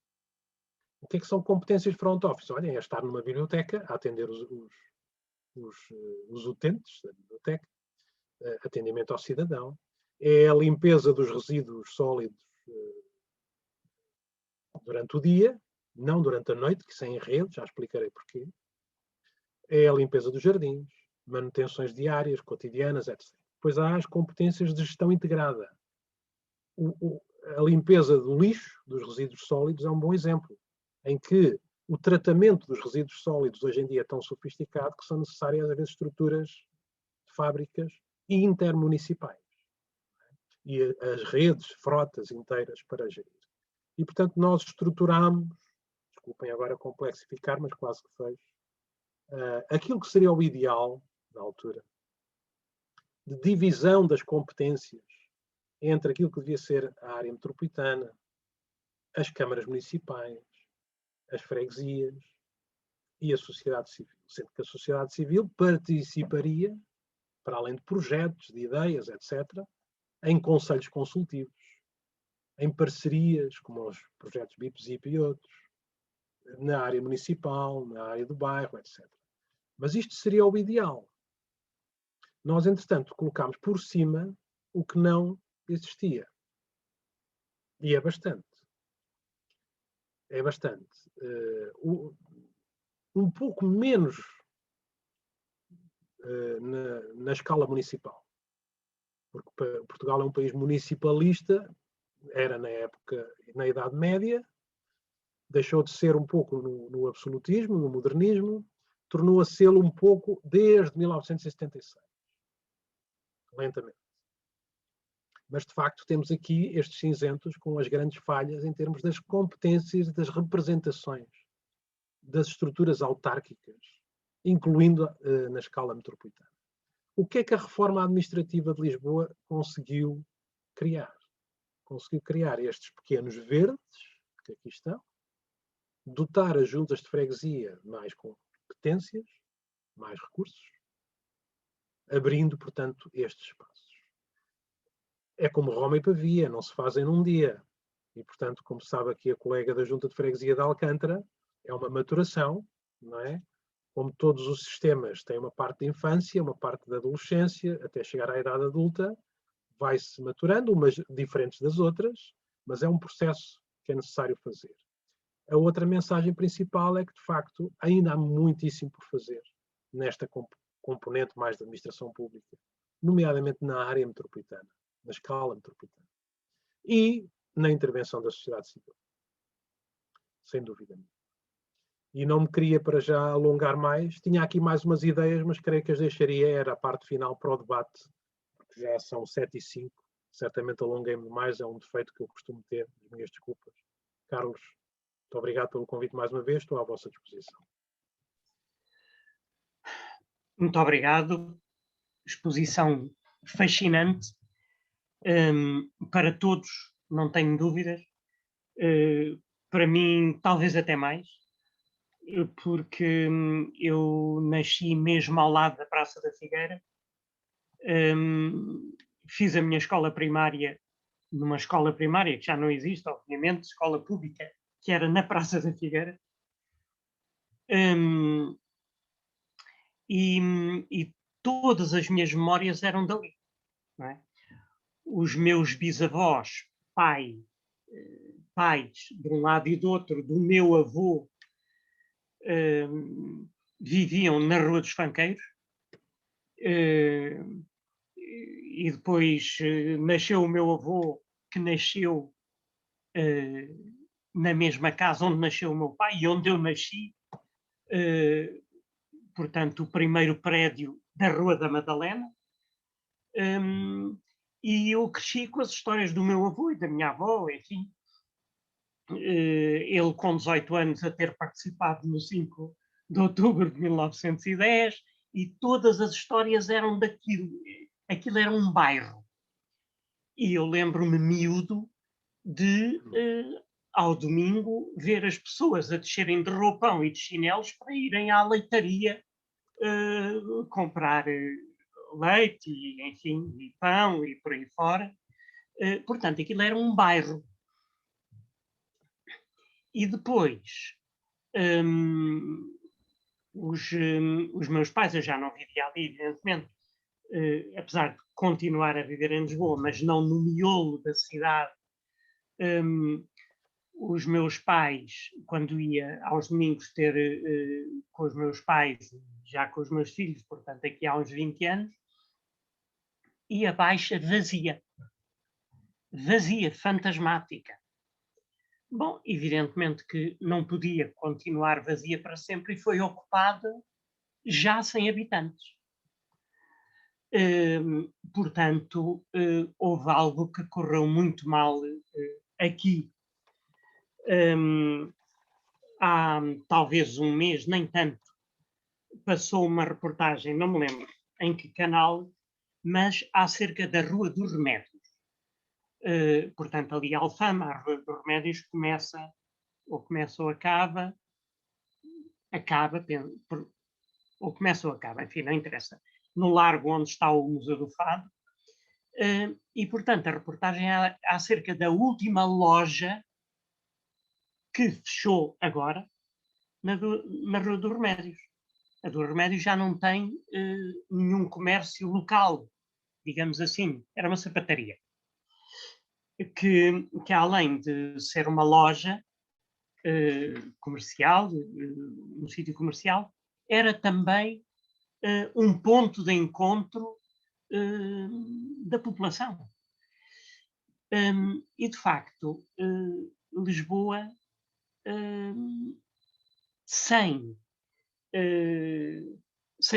O que é que são competências de front office? Olhem, é estar numa biblioteca a atender os utentes da biblioteca, atendimento ao cidadão, é a limpeza dos resíduos sólidos durante o dia, não durante a noite, que isso é em rede, já explicarei porquê. É a limpeza dos jardins, manutenções diárias, cotidianas, etc. Depois há as competências de gestão integrada. A limpeza do lixo, dos resíduos sólidos, é um bom exemplo, em que o tratamento dos resíduos sólidos hoje em dia é tão sofisticado que são necessárias, às vezes, estruturas de fábricas e intermunicipais. E as redes, frotas inteiras para gerir. E, portanto, nós estruturamos, desculpem agora complexificar, mas quase que fez, aquilo que seria o ideal, na altura, de divisão das competências entre aquilo que devia ser a área metropolitana, as câmaras municipais, as freguesias e a sociedade civil. Sendo que a sociedade civil participaria, para além de projetos, de ideias, etc., em conselhos consultivos, em parcerias, como os projetos BIP-ZIP e outros, na área municipal, na área do bairro, etc. Mas isto seria o ideal. Nós, entretanto, colocámos por cima o que não existia. E é bastante. É bastante. Um pouco menos na escala municipal. Porque Portugal é um país municipalista, era na época, na Idade Média, deixou de ser um pouco no absolutismo, no modernismo, tornou a ser um pouco desde 1976. Lentamente. Mas, de facto, temos aqui estes cinzentos com as grandes falhas em termos das competências, das representações, das estruturas autárquicas, incluindo na escala metropolitana. O que é que a reforma administrativa de Lisboa conseguiu criar? Conseguiu criar estes pequenos verdes, que aqui estão, dotar as juntas de freguesia mais competências, mais recursos, abrindo, portanto, estes espaços. É como Roma e Pavia, não se fazem num dia. E, portanto, como sabe aqui a colega da Junta de Freguesia de Alcântara, é uma maturação, não é? Como todos os sistemas têm uma parte de infância, uma parte da adolescência, até chegar à idade adulta, vai-se maturando, umas diferentes das outras, mas é um processo que é necessário fazer. A outra mensagem principal é que, de facto, ainda há muitíssimo por fazer nesta componente mais da administração pública, nomeadamente na área metropolitana, na escala metropolitana. E na intervenção da sociedade civil. Sem dúvida nenhuma. E não me queria para já alongar mais. Tinha aqui mais umas ideias, mas creio que as deixaria, era a parte final para o debate, porque já são 7h05. Certamente alonguei-me mais, é um defeito que eu costumo ter, as minhas desculpas. Carlos, muito obrigado pelo convite mais uma vez, estou à vossa disposição. Muito obrigado. exposição fascinante para todos, não tenho dúvidas. Para mim, talvez até mais, porque eu nasci mesmo ao lado da Praça da Figueira. Fiz a minha escola primária numa escola primária que já não existe, obviamente, escola pública, que era na Praça da Figueira. E todas as minhas memórias eram dali. Não é? Os meus bisavós, pais, de um lado e do outro, do meu avô, viviam na Rua dos Fanqueiros. E depois nasceu o meu avô, que nasceu na mesma casa onde nasceu o meu pai e onde eu nasci. Portanto, o primeiro prédio da Rua da Madalena. E eu cresci com as histórias do meu avô e da minha avó, enfim. Ele com 18 anos a ter participado no 5 de outubro de 1910, e todas as histórias eram daquilo. Aquilo era um bairro. E eu lembro-me miúdo de, ao domingo, ver as pessoas a descerem de roupão e de chinelos para irem à leitaria comprar leite, e, enfim, e pão e por aí fora. Portanto, aquilo era um bairro. E depois, os meus pais, eu já não vivia ali, evidentemente, apesar de continuar a viver em Lisboa, mas não no miolo da cidade. Os meus pais, quando ia aos domingos ter com os meus pais, já com os meus filhos, portanto, aqui há uns 20 anos, ia baixa vazia. Vazia, fantasmática. Bom, evidentemente que não podia continuar vazia para sempre e foi ocupada já sem habitantes. Portanto, houve algo que correu muito mal aqui. Há talvez um mês, nem tanto, passou uma reportagem, não me lembro em que canal, mas acerca da Rua dos Remédios. Portanto, ali a Alfama, a Rua dos Remédios começa ou acaba, ou começa ou acaba, enfim, não interessa, no largo onde está o Museu do Fado. E, portanto, a reportagem é acerca da última loja que fechou agora na Rua dos Remédios. A dos Remédios já não tem nenhum comércio local, digamos assim, era uma sapataria. Que além de ser uma loja comercial, um sítio comercial, era também um ponto de encontro da população. E, de facto, Lisboa, sem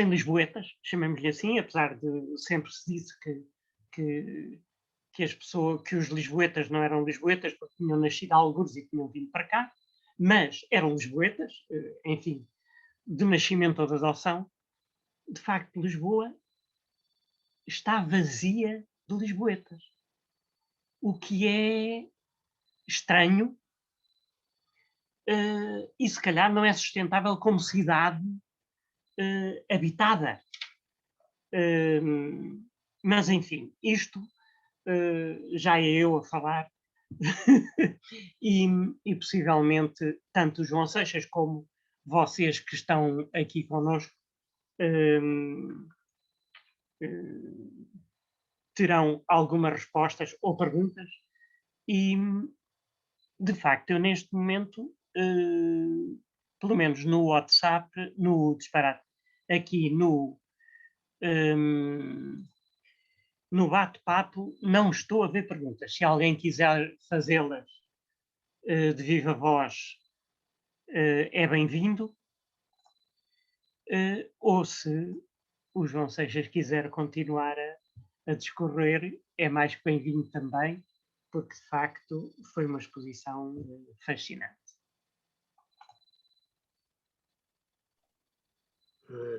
lisboetas, chamemos-lhe assim, apesar de sempre se disse que os lisboetas não eram lisboetas porque tinham nascido a algures e tinham vindo para cá, mas eram lisboetas, enfim, de nascimento ou de adoção. De facto, Lisboa está vazia de lisboetas, o que é estranho e se calhar não é sustentável como cidade habitada. Mas enfim, isto já é eu a falar e possivelmente tanto o João Seixas como vocês que estão aqui connosco terão algumas respostas ou perguntas. E de facto eu neste momento pelo menos no WhatsApp, aqui no bate-papo não estou a ver perguntas. Se alguém quiser fazê-las de viva voz, é bem-vindo. Ou se o João Seixas quiser continuar a discorrer, é mais que bem-vindo também, porque de facto foi uma exposição fascinante.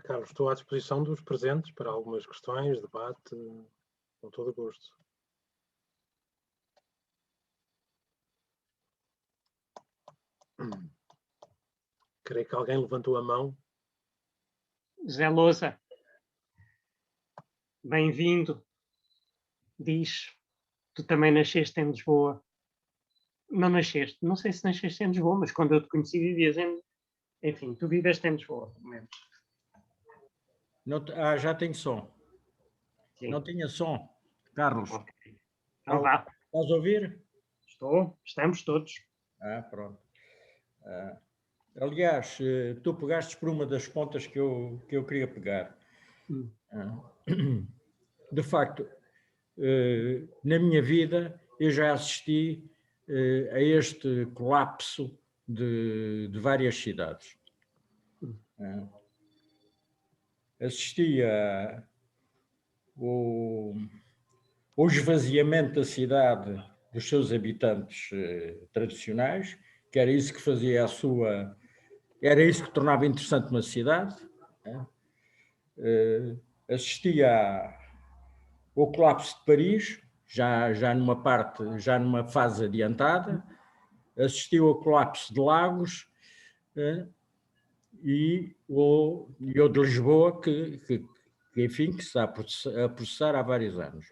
Carlos, estou à disposição dos presentes para algumas questões, debate, com todo o gosto. Creio que alguém levantou a mão. Zé Lousa, bem-vindo. Diz, tu também nasceste em Lisboa. Não nasceste, não sei se nasceste em Lisboa, mas quando eu te conheci vivias em... Enfim, tu viveste em Lisboa, pelo menos. Não, já tenho som. Sim. Não tinha som, Carlos. Okay. Então vá. Estás a ouvir? Estou, estamos todos. Pronto. Aliás, tu pegaste por uma das pontas que eu queria pegar. De facto, na minha vida, eu já assisti a este colapso de várias cidades. Assisti ao esvaziamento da cidade dos seus habitantes tradicionais, que era isso que fazia era isso que tornava interessante uma cidade. Assisti ao colapso de Paris, já numa fase adiantada. Assisti ao colapso de Lagos e ao de Lisboa, que enfim, que se está a processar há vários anos.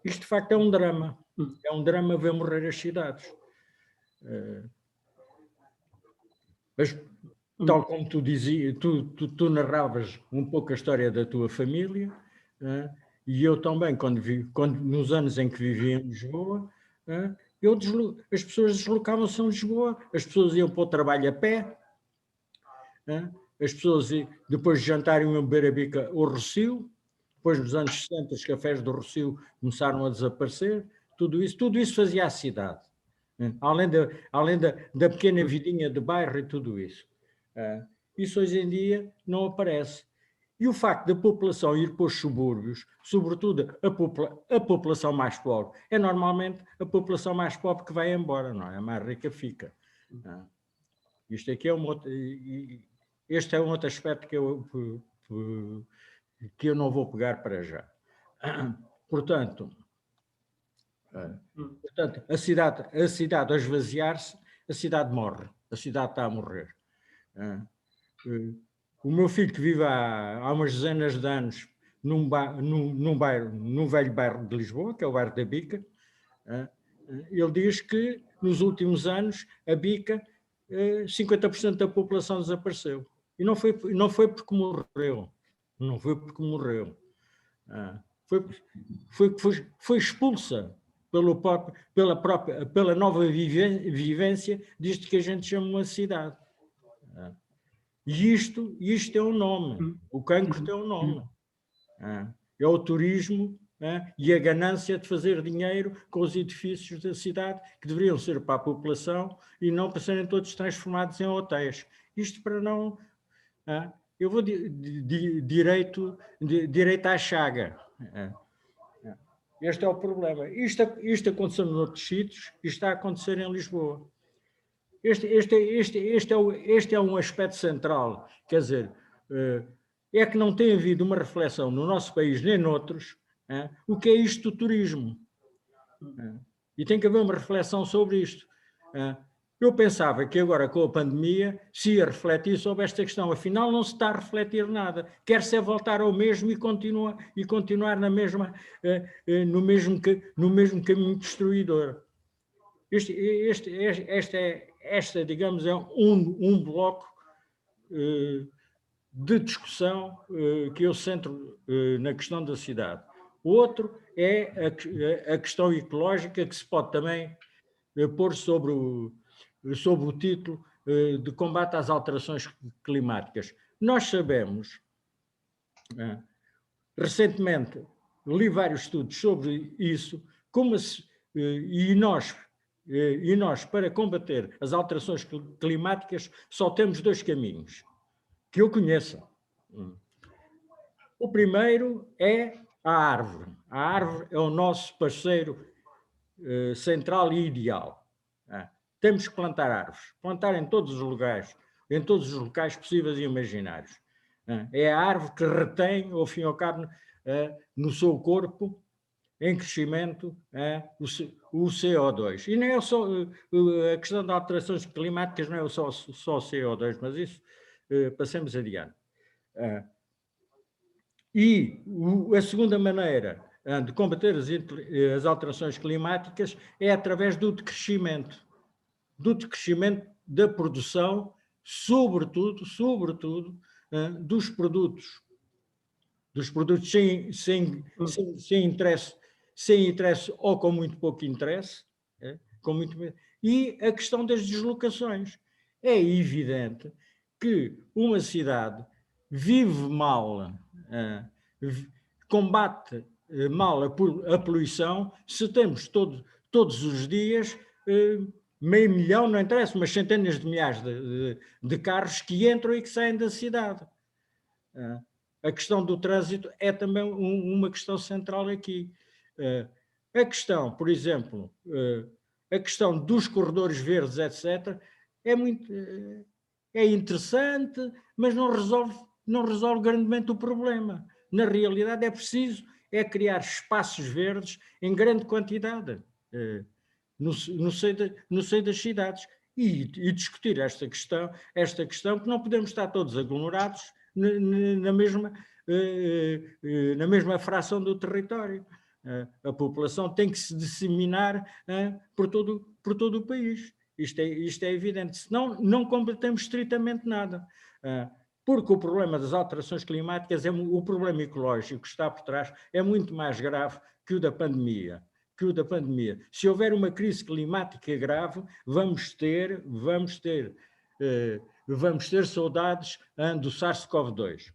Isto, de facto, é um drama. É um drama ver morrer as cidades. Mas, tal como tu dizias, tu narravas um pouco a história da tua família, e eu também, nos anos em que vivia em Lisboa, as pessoas deslocavam-se em Lisboa, as pessoas iam para o trabalho a pé, as pessoas, depois de jantarem, iam beber a bica ao Rossio. Depois, nos anos 60, os cafés do Rossio começaram a desaparecer. Tudo isso fazia a cidade. Além da pequena vidinha de bairro e tudo isso. Isso hoje em dia não aparece. E o facto da população ir para os subúrbios, sobretudo a população mais pobre, é normalmente a população mais pobre que vai embora, não é? A mais rica fica. Isto aqui este é um outro aspecto que eu não vou pegar para já. Portanto, a cidade a esvaziar-se, a cidade morre, a cidade está a morrer. O meu filho, que vive há umas dezenas de anos num velho bairro de Lisboa, que é o bairro da Bica, ele diz que nos últimos anos a Bica 50% da população desapareceu. E não foi porque morreu. Não foi porque morreu. Foi expulsa pela nova vivência disto que a gente chama uma cidade. E isto é um nome. O cancro tem um nome. É o turismo e a ganância de fazer dinheiro com os edifícios da cidade, que deveriam ser para a população e não para serem todos transformados em hotéis. Isto para não... eu vou direito à chaga. Este é o problema. Isto aconteceu noutros sítios e está a acontecer em Lisboa. Este é um aspecto central. Quer dizer, é que não tem havido uma reflexão no nosso país nem noutros o que é isto do turismo. E tem que haver uma reflexão sobre isto. Eu pensava que agora, com a pandemia, se ia refletir sobre esta questão. Afinal, não se está a refletir nada. Quer-se voltar ao mesmo e continuar no mesmo caminho destruidor. Esta, digamos, é um bloco de discussão que eu centro na questão da cidade. O outro é a questão ecológica, que se pode também pôr sobre o título de combate às alterações climáticas. Nós sabemos, recentemente li vários estudos sobre isso, e nós, para combater as alterações climáticas, só temos dois caminhos, que eu conheça. O primeiro é a árvore. A árvore é o nosso parceiro central e ideal. Temos que plantar árvores, plantar em todos os lugares, em todos os locais possíveis e imaginários. É a árvore que retém, ao fim e ao cabo, no seu corpo, em crescimento, o CO2. E não é só a questão das alterações climáticas, não é só CO2, mas isso passemos adiante. E a segunda maneira de combater as alterações climáticas é através do decrescimento da produção, sobretudo dos produtos sem interesse ou com muito pouco interesse, e a questão das deslocações. É evidente que uma cidade vive mal, combate mal a poluição, se temos todos os dias meio milhão, não interessa, mas centenas de milhares de carros que entram e que saem da cidade. A questão do trânsito é também uma questão central aqui. A questão, por exemplo, a questão dos corredores verdes, etc., é interessante, mas não resolve grandemente o problema. Na realidade, é preciso criar espaços verdes em grande quantidade no seio das cidades e discutir esta questão que não podemos estar todos aglomerados na mesma fração do território. A população tem que se disseminar por todo o país. Isto é evidente. Senão, não combatemos estritamente nada. Porque o problema das alterações climáticas, o problema ecológico que está por trás, é muito mais grave que o da pandemia. Se houver uma crise climática grave, vamos ter saudades do SARS-CoV-2.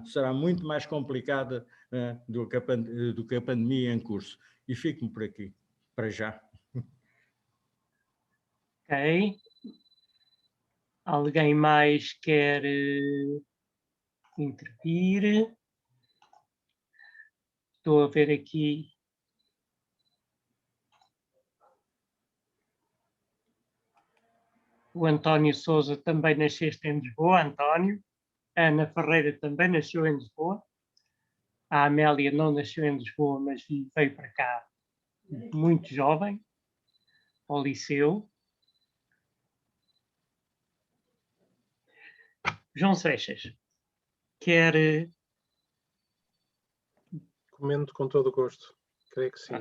Será muito mais complicada do que a pandemia em curso. E fico-me por aqui, para já. Ok. Alguém mais quer intervir? Estou a ver aqui. O António Sousa também nasceste em Lisboa, António. A Ana Ferreira também nasceu em Lisboa. A Amélia não nasceu em Lisboa, mas veio para cá muito jovem, ao liceu. João Seixas, quer... Comento com todo o gosto, creio que sim.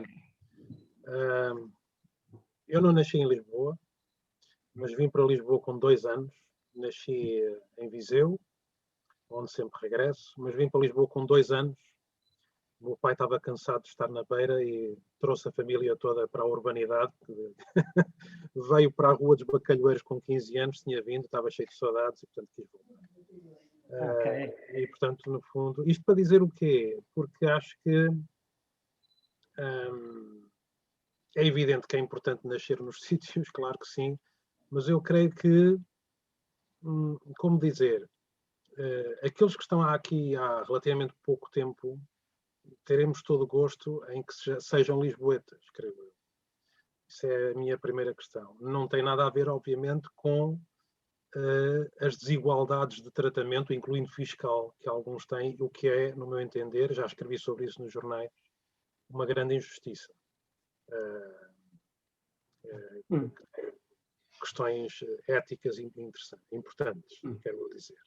Eu não nasci em Lisboa, mas vim para Lisboa com 2 anos. Nasci em Viseu, onde sempre regresso, mas vim para Lisboa com 2 anos. O meu pai estava cansado de estar na Beira e trouxe a família toda para a urbanidade. Veio para a Rua dos Bacalhoeiros com 15 anos, tinha vindo, estava cheio de saudades e, portanto, quis voltar. Okay. E, portanto, no fundo, isto para dizer o quê? Porque acho que é evidente que é importante nascer nos sítios, claro que sim, mas eu creio que, como dizer, aqueles que estão aqui há relativamente pouco tempo, teremos todo o gosto em que sejam lisboetas, creio eu. Isso é a minha primeira questão. Não tem nada a ver, obviamente, com as desigualdades de tratamento, incluindo fiscal, que alguns têm, o que é, no meu entender, já escrevi sobre isso nos jornais, uma grande injustiça. Questões éticas importantes, quero dizer.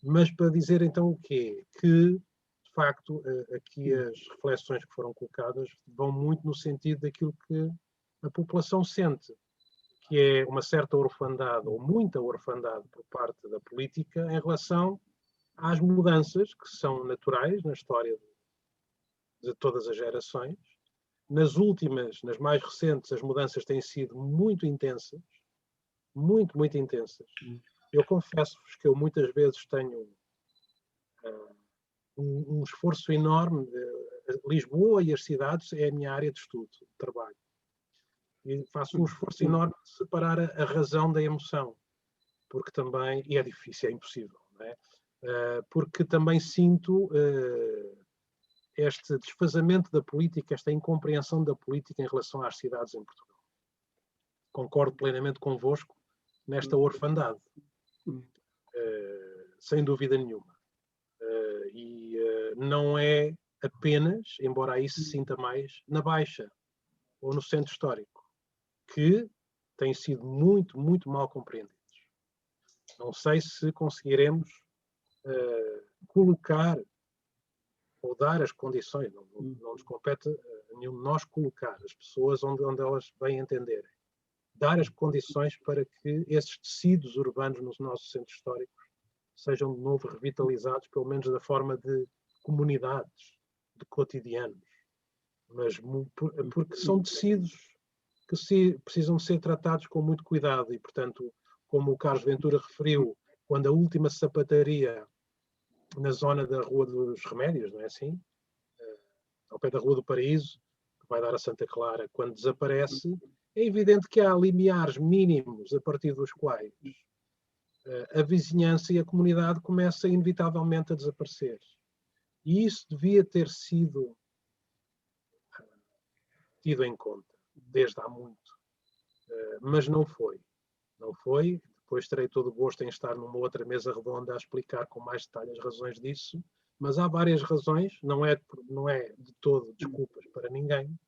Mas para dizer então o quê? Que, de facto, aqui as reflexões que foram colocadas vão muito no sentido daquilo que a população sente, que é uma certa orfandade, ou muita orfandade por parte da política em relação às mudanças que são naturais na história de todas as gerações. Nas últimas, nas mais recentes, as mudanças têm sido muito intensas, muito intensas. Eu confesso-vos que eu muitas vezes tenho um esforço enorme. Lisboa e as cidades é a minha área de estudo, de trabalho. E faço um esforço enorme de separar a razão da emoção, porque também, e é difícil, é impossível, não é? Porque também sinto este desfazamento da política, esta incompreensão da política em relação às cidades em Portugal. Concordo plenamente convosco nesta orfandade. sem dúvida nenhuma. Não é apenas, embora aí se sinta mais, na Baixa ou no centro histórico, que têm sido muito, muito mal compreendidos. Não sei se conseguiremos colocar ou dar as condições, não nos compete a nenhum de nós colocar as pessoas onde elas bem entenderem. Dar as condições para que esses tecidos urbanos nos nossos centros históricos sejam de novo revitalizados, pelo menos da forma de comunidades, de cotidianos. Mas porque são tecidos que precisam de ser tratados com muito cuidado e, portanto, como o Carlos Ventura referiu, quando a última sapataria na zona da Rua dos Remédios, não é assim? Ao pé da Rua do Paraíso, que vai dar a Santa Clara, quando desaparece, é evidente que há limiares mínimos a partir dos quais a vizinhança e a comunidade começa inevitavelmente a desaparecer. E isso devia ter sido tido em conta desde há muito. Mas não foi. Não foi. Depois terei todo o gosto em estar numa outra mesa redonda a explicar com mais detalhe as razões disso, mas há várias razões, não é de todo desculpas para ninguém,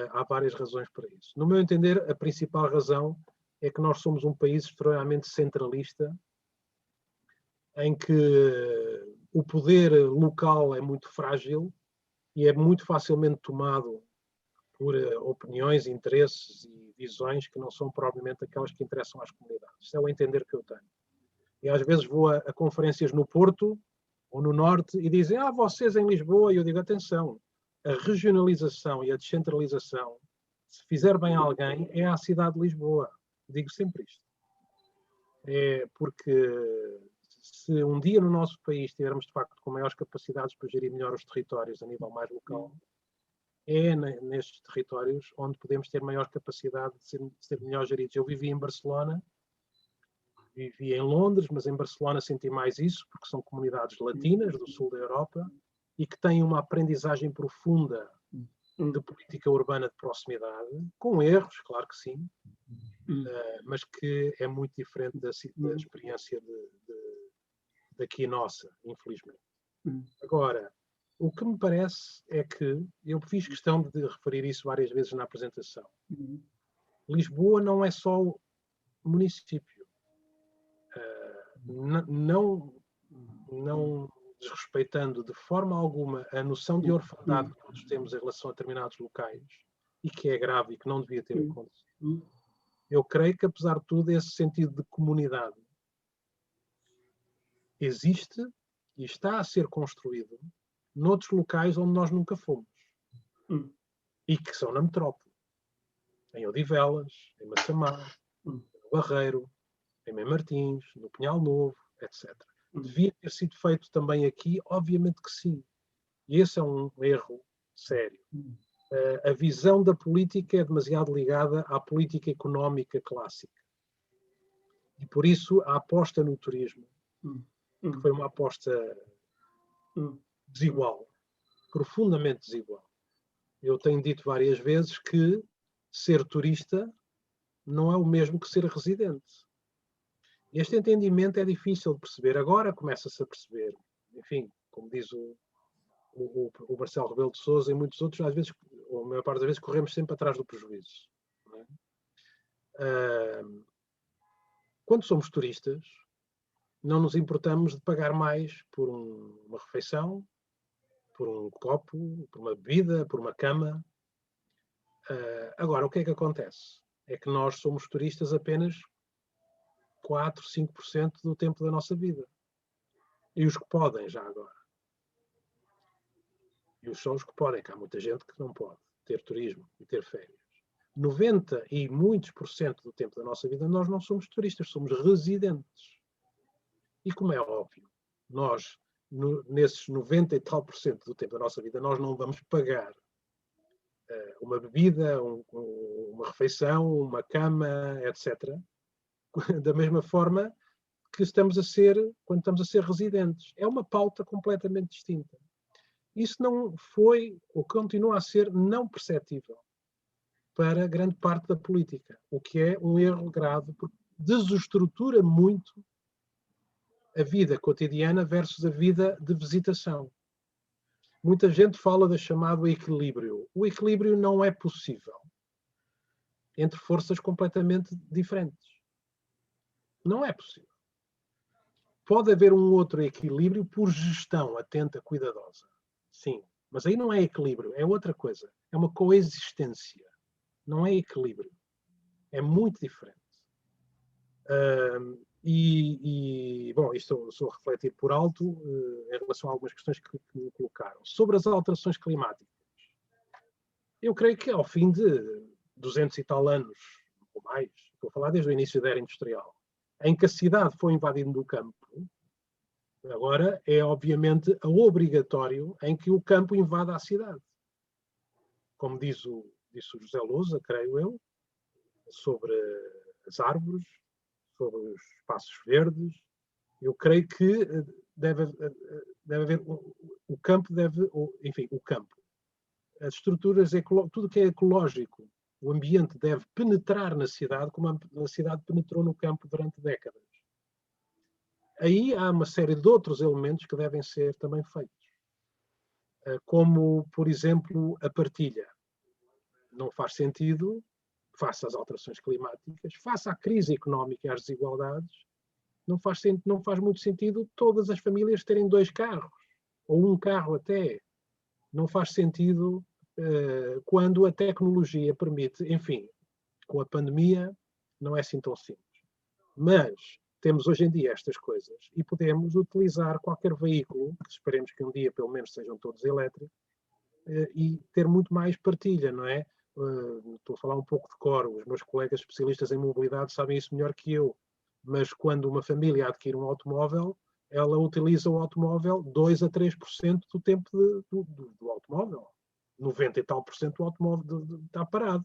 há várias razões para isso. No meu entender, a principal razão é que nós somos um país extremamente centralista, em que o poder local é muito frágil e é muito facilmente tomado por opiniões, interesses e visões que não são propriamente aquelas que interessam às comunidades. Isso é o entender que eu tenho. E às vezes vou a conferências no Porto ou no Norte e dizem, vocês em Lisboa, e eu digo, atenção, a regionalização e a descentralização, se fizer bem a alguém, é a cidade de Lisboa. Digo sempre isto. É porque se um dia no nosso país tivermos, de facto, com maiores capacidades para gerir melhor os territórios a nível mais local, é nestes territórios onde podemos ter maior capacidade de ser melhor geridos. Eu vivi em Barcelona, vivi em Londres, mas em Barcelona senti mais isso, porque são comunidades latinas do sul da Europa e que têm uma aprendizagem profunda de política urbana de proximidade, com erros, claro que sim, mas que é muito diferente da experiência daqui nossa, infelizmente. Agora, o que me parece é que, eu fiz questão de referir isso várias vezes na apresentação, Lisboa não é só município. Não desrespeitando de forma alguma a noção de orfandade que todos temos em relação a determinados locais, e que é grave e que não devia ter acontecido. Eu creio que, apesar de tudo, esse sentido de comunidade existe e está a ser construído noutros locais onde nós nunca fomos. E que são na metrópole. Em Odivelas, em Massamá, no Barreiro, em Mem Martins, no Pinhal Novo, etc. Devia ter sido feito também aqui? Obviamente que sim. E esse é um erro sério. A visão da política é demasiado ligada à política económica clássica. E por isso a aposta no turismo, que foi uma aposta desigual, profundamente desigual. Eu tenho dito várias vezes que ser turista não é o mesmo que ser residente. Este entendimento é difícil de perceber. Agora começa-se a perceber. Enfim, como diz o Marcelo Rebelo de Sousa e muitos outros, às vezes, ou a maior parte das vezes, corremos sempre atrás do prejuízo. Não é? Quando somos turistas, não nos importamos de pagar mais por uma refeição, por um copo, por uma bebida, por uma cama. Agora, o que é que acontece? É que nós somos turistas apenas 4, 5% do tempo da nossa vida. E os que podem, já agora. E os são os que podem, que há muita gente que não pode ter turismo e ter férias. 90 e muitos por cento do tempo da nossa vida nós não somos turistas, somos residentes. E como é óbvio, nós, nesses 90 e tal por cento do tempo da nossa vida, nós não vamos pagar uma bebida, uma refeição, uma cama, etc., da mesma forma que quando estamos a ser residentes. É uma pauta completamente distinta. Isso não foi, ou continua a ser, não perceptível para grande parte da política, o que é um erro grave, porque desestrutura muito a vida cotidiana versus a vida de visitação. Muita gente fala do chamado equilíbrio. O equilíbrio não é possível entre forças completamente diferentes. Não é possível. Pode haver um outro equilíbrio por gestão atenta, cuidadosa. Sim, mas aí não é equilíbrio, é outra coisa. É uma coexistência. Não é equilíbrio. É muito diferente. Bom, isto sou a refletir por alto em relação a algumas questões que me colocaram. Sobre as alterações climáticas, eu creio que ao fim de 200 e tal anos, ou mais, estou a falar desde o início da era industrial, em que a cidade foi invadida do campo, agora é obviamente obrigatório em que o campo invada a cidade. Como disse o José Lousa, creio eu, sobre as árvores, sobre os espaços verdes, eu creio que deve haver o campo, enfim, o campo. As estruturas, tudo que é ecológico, o ambiente deve penetrar na cidade, como a cidade penetrou no campo durante décadas. Aí há uma série de outros elementos que devem ser também feitos. Como, por exemplo, a partilha. Não faz sentido, face às alterações climáticas, face à crise económica e às desigualdades, não faz muito sentido todas as famílias terem 2 carros, ou um carro até. Não faz sentido quando a tecnologia permite, enfim, com a pandemia não é assim tão simples. Mas temos hoje em dia estas coisas e podemos utilizar qualquer veículo, que esperemos que um dia pelo menos sejam todos elétricos, e ter muito mais partilha, não é? Estou a falar um pouco de cor, os meus colegas especialistas em mobilidade sabem isso melhor que eu, mas quando uma família adquire um automóvel, ela utiliza o automóvel 2 a 3% do tempo do automóvel. 90 e tal % do automóvel está parado.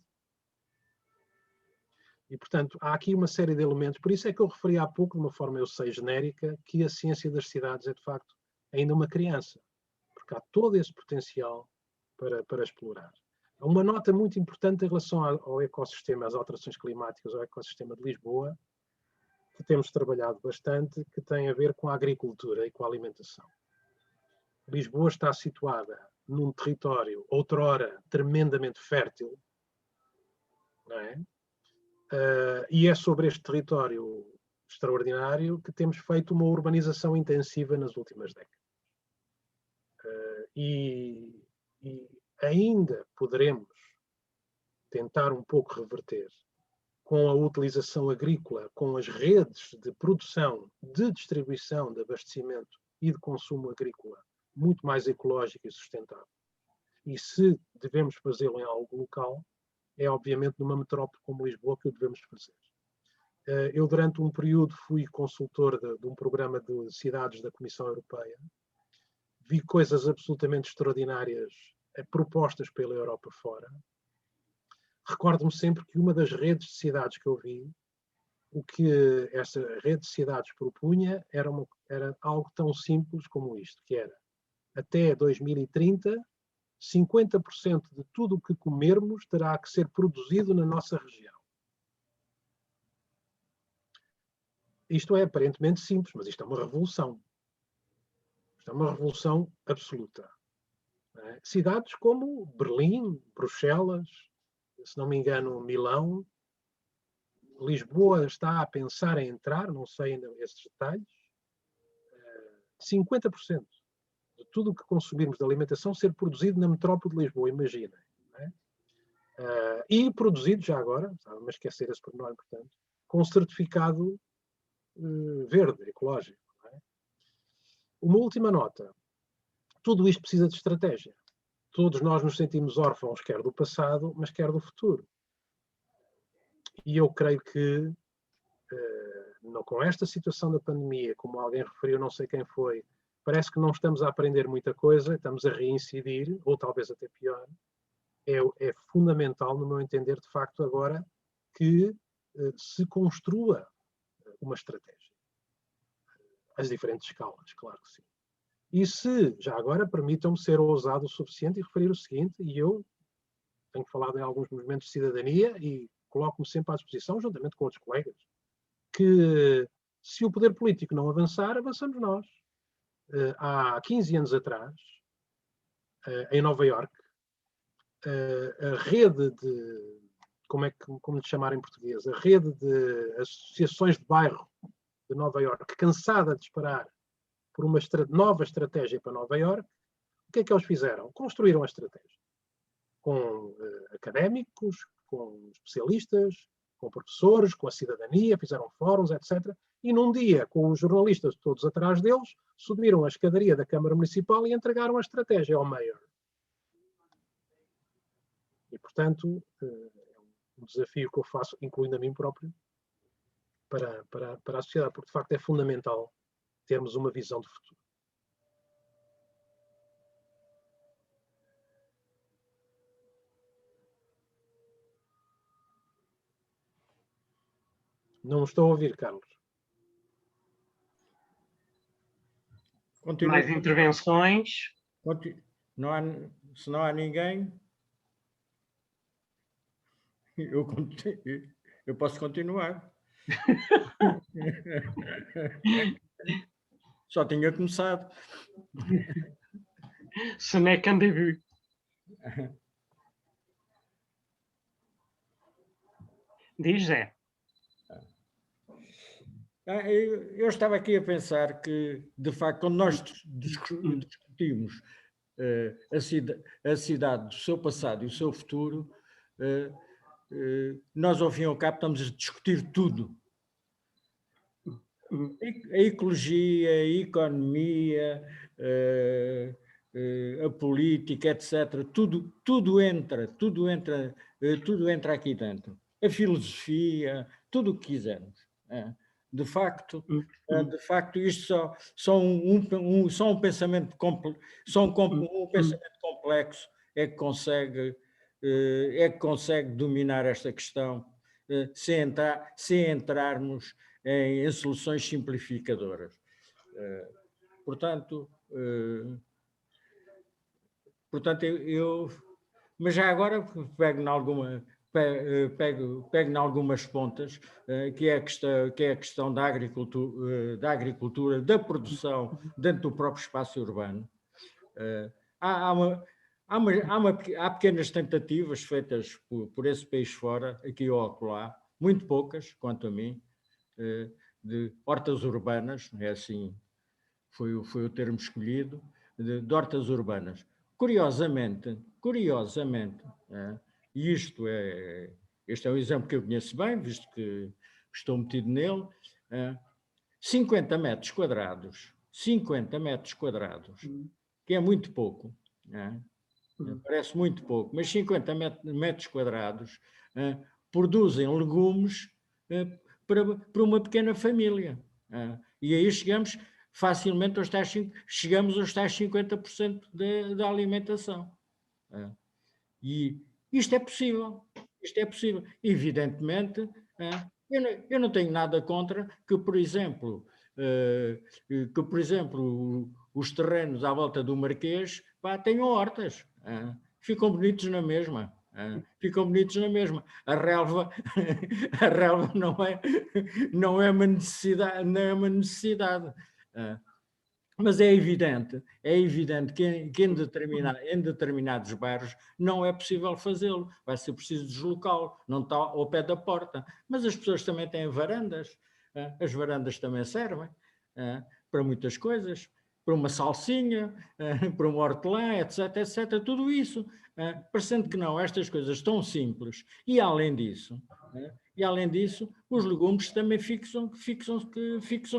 E, portanto, há aqui uma série de elementos. Por isso é que eu referi há pouco, de uma forma, eu sei, genérica, que a ciência das cidades é, de facto, ainda uma criança. Porque há todo esse potencial para explorar. Há uma nota muito importante em relação ao ecossistema, às alterações climáticas, ao ecossistema de Lisboa, que temos trabalhado bastante, que tem a ver com a agricultura e com a alimentação. Lisboa está situada num território, outrora, tremendamente fértil, não é? E é sobre este território extraordinário que temos feito uma urbanização intensiva nas últimas décadas. E ainda poderemos tentar um pouco reverter com a utilização agrícola, com as redes de produção, de distribuição, de abastecimento e de consumo agrícola muito mais ecológico e sustentável. E se devemos fazê-lo em algo local, é obviamente numa metrópole como Lisboa que o devemos fazer. Eu durante um período fui consultor de um programa de cidades da Comissão Europeia, vi coisas absolutamente extraordinárias propostas pela Europa fora. Recordo-me sempre que uma das redes de cidades que eu vi, o que essa rede de cidades propunha era algo tão simples como isto, que era, até 2030, 50% de tudo o que comermos terá que ser produzido na nossa região. Isto é aparentemente simples, mas isto é uma revolução. Isto é uma revolução absoluta. Cidades como Berlim, Bruxelas, se não me engano, Milão, Lisboa está a pensar em entrar, não sei ainda esses detalhes, 50% de tudo o que consumirmos de alimentação ser produzido na metrópole de Lisboa, imaginem. E produzido já agora, mas esquecer esse pormenor importante, com certificado verde, ecológico. Uma última nota. Tudo isto precisa de estratégia. Todos nós nos sentimos órfãos, quer do passado, mas quer do futuro. E eu creio que, com esta situação da pandemia, como alguém referiu, não sei quem foi, parece que não estamos a aprender muita coisa, estamos a reincidir, ou talvez até pior. É fundamental, no meu entender, de facto, agora, que se construa uma estratégia. Às diferentes escalas, claro que sim. E se, já agora, permitam-me ser ousado o suficiente e referir o seguinte, e eu tenho falado em alguns movimentos de cidadania e coloco-me sempre à disposição, juntamente com outros colegas, que se o poder político não avançar, avançamos nós. Há 15 anos atrás, em Nova Iorque, a rede de, como lhe chamar em português, a rede de associações de bairro de Nova Iorque, cansada de esperar por uma nova estratégia para Nova Iorque, o que é que eles fizeram? Construíram a estratégia. Com académicos, com especialistas, com professores, com a cidadania, fizeram fóruns, etc. E num dia, com os jornalistas todos atrás deles, subiram a escadaria da Câmara Municipal e entregaram a estratégia ao Mayor. E, portanto, é um desafio que eu faço, incluindo a mim próprio, para a sociedade, porque de facto é fundamental termos uma visão de futuro. Não estou a ouvir, Carlos. Continua. Mais intervenções? Não há, se não há ninguém, eu posso continuar. Só tinha começado. Ce n'est qu'un début. Diz, Zé. Eu estava aqui a pensar que, de facto, quando nós discutimos a cidade, o seu passado e o seu futuro, nós, ao fim e ao cabo, estamos a discutir tudo. A ecologia, a economia, a política, etc. Tudo entra aqui dentro. A filosofia, tudo o que quisermos. De facto, isto só um pensamento complexo é que consegue dominar esta questão se entrarmos em soluções simplificadoras. Portanto, mas já agora pego em algumas pontas, que é a questão da agricultura, da produção dentro do próprio espaço urbano. Há pequenas tentativas feitas por esse país fora, aqui ou acolá, muito poucas, quanto a mim, de hortas urbanas, é assim, foi o termo escolhido, de hortas urbanas. Curiosamente, e este é um exemplo que eu conheço bem, visto que estou metido nele, 50 metros quadrados, que é muito pouco, parece muito pouco, mas 50 metros quadrados produzem legumes para uma pequena família. E aí chegamos facilmente aos tais 50% da alimentação. E isto é possível. Evidentemente, eu não tenho nada contra que, por exemplo, os terrenos à volta do Marquês tenham hortas. Ficam bonitos na mesma. A relva não é uma necessidade. Mas é evidente que em determinados bairros não é possível fazê-lo. Vai ser preciso deslocá-lo, não está ao pé da porta. Mas as pessoas também têm varandas. As varandas também servem para muitas coisas. Para uma salsinha, para um hortelã, etc. Tudo isso. Parecendo que não, estas coisas tão simples. E além disso, os legumes também fixam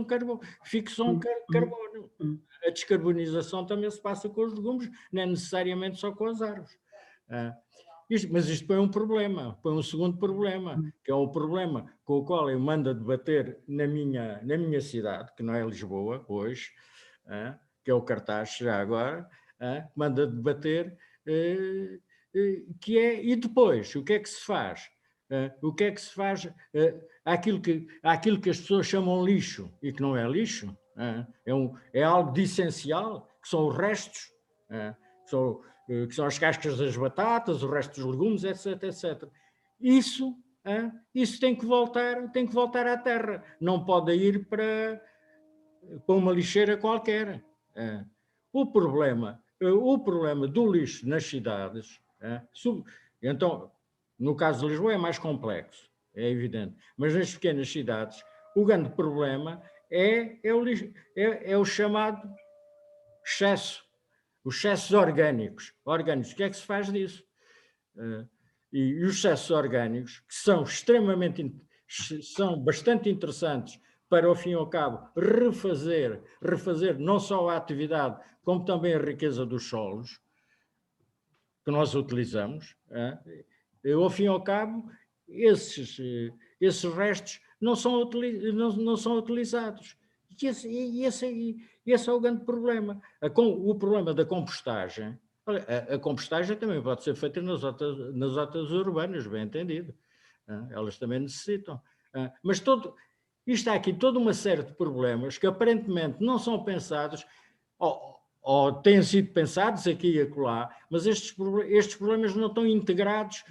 carbono. A descarbonização também se passa com os legumes, não é necessariamente só com as árvores. Mas isto põe um segundo problema, que é o problema com o qual eu mando a debater na minha cidade, que não é Lisboa, hoje, que é o Cartaz, já agora, manda debater, que é, e depois, o que é que se faz? Àquilo que as pessoas chamam lixo, e que não é lixo, é algo de essencial, que são os restos, que são as cascas das batatas, o resto dos legumes, etc. Isso isso tem que voltar à terra. Não pode ir para uma lixeira qualquer. O problema do lixo nas cidades, então, no caso de Lisboa é mais complexo, é evidente, mas nas pequenas cidades o grande problema é o chamado excesso, os excessos orgânicos. O que é que se faz disso? E os excessos orgânicos, que são bastante interessantes para, ao fim e ao cabo, refazer não só a atividade, como também a riqueza dos solos que nós utilizamos. Ao fim e ao cabo, esses restos não são utilizados. E esse é o grande problema. O problema da compostagem. A compostagem também pode ser feita nas hortas urbanas, bem entendido. Elas também necessitam. Mas isto há aqui toda uma série de problemas que aparentemente não são pensados, ou têm sido pensados aqui e acolá, mas estes problemas não estão integrados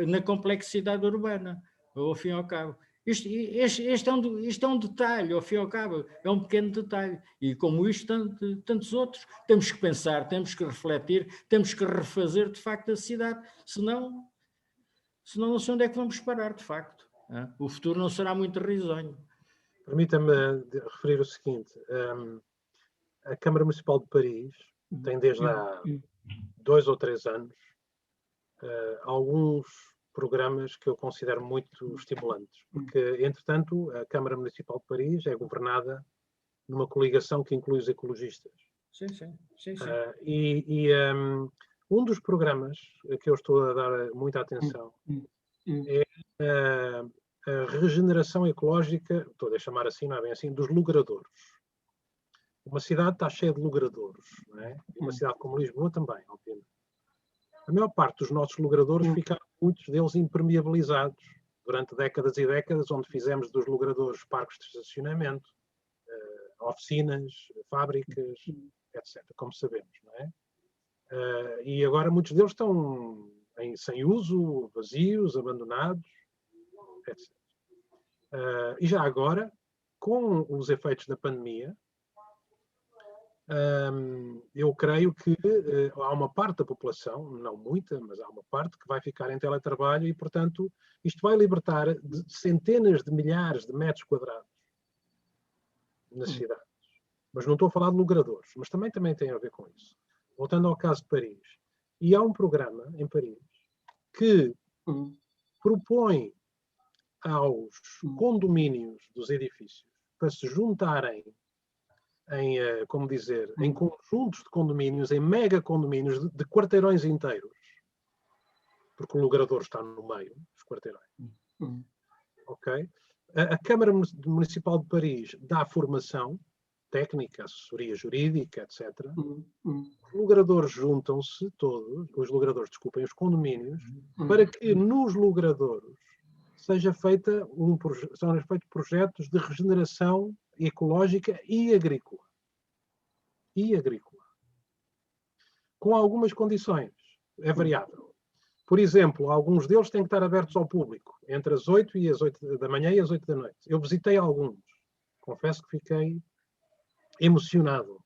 na complexidade urbana, ao fim e ao cabo. Isto é um detalhe, ao fim e ao cabo, é um pequeno detalhe. E como isto, tantos outros, temos que pensar, temos que refletir, temos que refazer, de facto, a cidade. Senão não sei onde é que vamos parar, de facto. O futuro não será muito risonho. Permita-me referir o seguinte. A Câmara Municipal de Paris tem desde há 2 ou 3 anos alguns programas que eu considero muito estimulantes, porque, entretanto, a Câmara Municipal de Paris é governada numa coligação que inclui os ecologistas. Sim. Um dos programas que eu estou a dar muita atenção é a regeneração ecológica, estou a chamar assim, não é bem assim, dos logradouros. Uma cidade está cheia de logradouros, não é? E uma cidade como Lisboa também, obviamente. A maior parte dos nossos logradouros ficaram, muitos deles, impermeabilizados durante décadas e décadas, onde fizemos dos logradouros parques de estacionamento, oficinas, fábricas, etc., como sabemos, não é? E agora muitos deles estão sem uso, vazios, abandonados, etc. E já agora, com os efeitos da pandemia, eu creio que há uma parte da população, não muita, mas há uma parte que vai ficar em teletrabalho e, portanto, isto vai libertar centenas de milhares de metros quadrados nas cidades. Mas não estou a falar de logradouros, mas também tem a ver com isso. Voltando ao caso de Paris. E há um programa em Paris que propõe aos condomínios dos edifícios para se juntarem em conjuntos de condomínios, em mega condomínios de quarteirões inteiros, porque o logrador está no meio dos quarteirões. Ok? A Câmara Municipal de Paris dá formação técnica, assessoria jurídica, etc. Os logradores juntam-se todos, os condomínios, para que nos logradouros sejam feitos projetos de regeneração ecológica e agrícola. Com algumas condições. É variável. Por exemplo, alguns deles têm que estar abertos ao público, entre as 8 da manhã e as 8 da noite. Eu visitei alguns. Confesso que fiquei emocionado.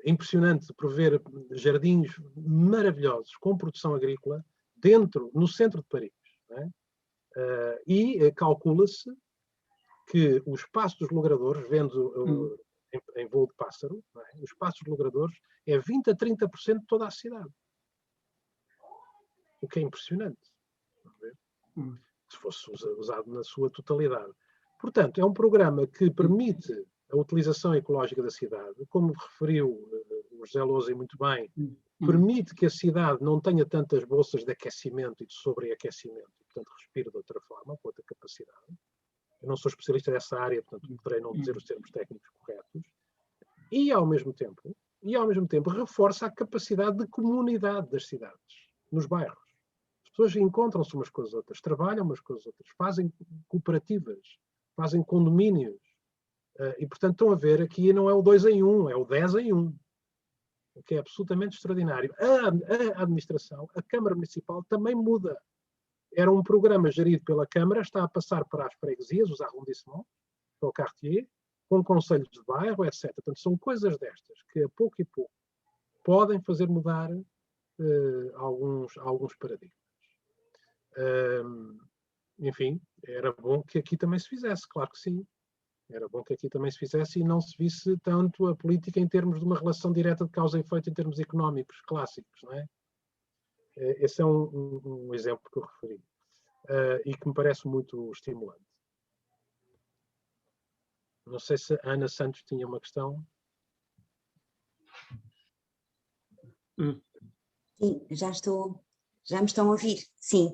Impressionante por ver jardins maravilhosos com produção agrícola no centro de Paris. Não é? E calcula-se que o espaço dos logradores, vendo em voo de pássaro, não é? O espaço dos logradores é 20 a 30% de toda a cidade. O que é impressionante. Se fosse usado na sua totalidade. Portanto, é um programa que permite a utilização ecológica da cidade, como referiu o José Lousa muito bem, permite que a cidade não tenha tantas bolsas de aquecimento e de sobreaquecimento, e, portanto, respire de outra forma, com outra capacidade. Eu não sou especialista nessa área, portanto, poderei não dizer os termos técnicos corretos. E, ao mesmo tempo, reforça a capacidade de comunidade das cidades, nos bairros. As pessoas encontram-se umas com as outras, trabalham umas com as outras, fazem cooperativas, fazem condomínios. E, portanto, estão a ver, aqui não é o 2 em 1, é o 10 em 1. o que é absolutamente extraordinário. A administração, a Câmara Municipal também muda. Era um programa gerido pela Câmara, está a passar para as freguesias, os arrondissements, para o quartier, com conselhos de bairro, etc. Portanto, são coisas destas que, a pouco e pouco, podem fazer mudar alguns paradigmas. Enfim, era bom que aqui também se fizesse, claro que sim. Era bom que aqui também se fizesse e não se visse tanto a política em termos de uma relação direta de causa e efeito em termos económicos clássicos, não é? Esse é um exemplo que eu referi e que me parece muito estimulante. Não sei se a Ana Santos tinha uma questão. Sim, já me estão a ouvir, sim.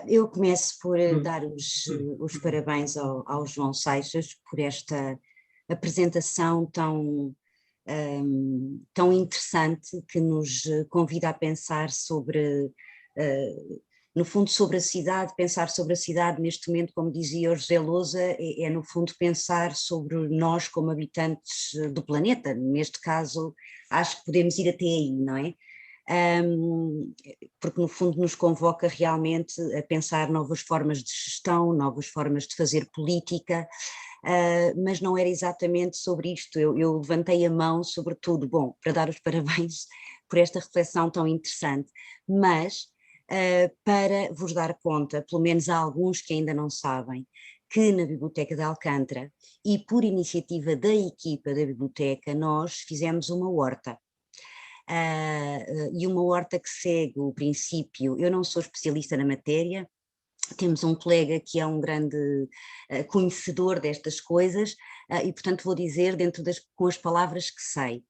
Eu começo por dar os parabéns ao João Seixas por esta apresentação tão interessante, que nos convida a pensar sobre, no fundo, sobre a cidade. Pensar sobre a cidade neste momento, como dizia o José Lousa, é no fundo pensar sobre nós como habitantes do planeta. Neste caso, acho que podemos ir até aí, não é? Porque no fundo nos convoca realmente a pensar novas formas de gestão, novas formas de fazer política, mas não era exatamente sobre isto. Eu levantei a mão, sobretudo, bom, para dar os parabéns por esta reflexão tão interessante, mas para vos dar conta, pelo menos há alguns que ainda não sabem, que na Biblioteca de Alcântara, e por iniciativa da equipa da biblioteca, nós fizemos uma horta. E uma horta que segue o princípio, eu não sou especialista na matéria, temos um colega que é um grande conhecedor destas coisas, e portanto vou dizer com as palavras que sei.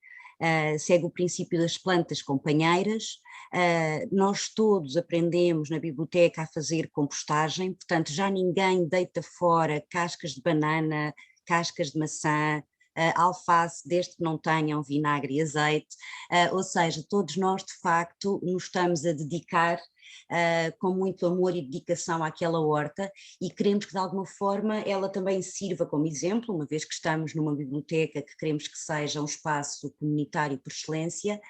Segue o princípio das plantas companheiras. Nós todos aprendemos na biblioteca a fazer compostagem, portanto já ninguém deita fora cascas de banana, cascas de maçã, alface, desde que não tenham vinagre e azeite, ou seja, todos nós de facto nos estamos a dedicar com muito amor e dedicação àquela horta, e queremos que de alguma forma ela também sirva como exemplo, uma vez que estamos numa biblioteca que queremos que seja um espaço comunitário por excelência,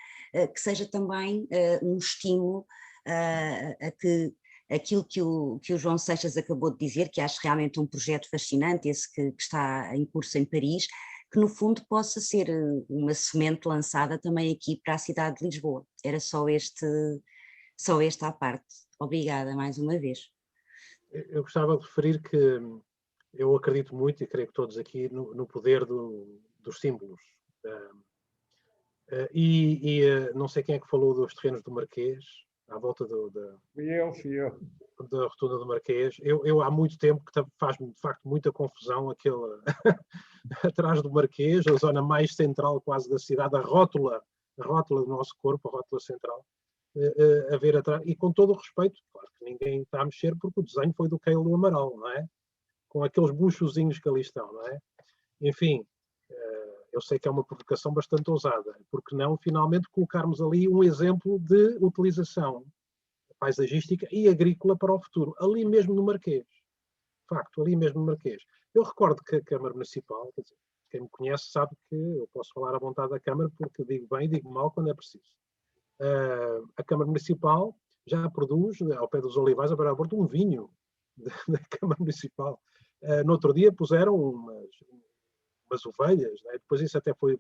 que seja também um estímulo a que aquilo que o João Seixas acabou de dizer, que acho realmente um projeto fascinante, esse que está em curso em Paris, que no fundo possa ser uma semente lançada também aqui para a cidade de Lisboa. Era só esta à parte. Obrigada mais uma vez. Eu gostava de referir que eu acredito muito, e creio que todos aqui, no poder dos símbolos. Não sei quem é que falou dos terrenos do Marquês, à volta Fui eu. da rotunda do Marquês. Eu há muito tempo que faz-me de facto muita confusão aquele atrás do Marquês, a zona mais central quase da cidade, a rótula do nosso corpo, a rótula central, a ver atrás, e com todo o respeito, claro que ninguém está a mexer porque o desenho foi do Keil do Amaral, não é? Com aqueles buchozinhos que ali estão, não é? Enfim, eu sei que é uma provocação bastante ousada, porque não finalmente colocarmos ali um exemplo de utilização paisagística e agrícola para o futuro, ali mesmo no Marquês. De facto, ali mesmo no Marquês. Eu recordo que a Câmara Municipal, quer dizer, quem me conhece sabe que eu posso falar à vontade da Câmara porque digo bem e digo mal quando é preciso. A Câmara Municipal já produz, ao pé dos Olivais, a beira-bordo, um vinho da Câmara Municipal. No outro dia puseram umas ovelhas, né? Depois isso até foi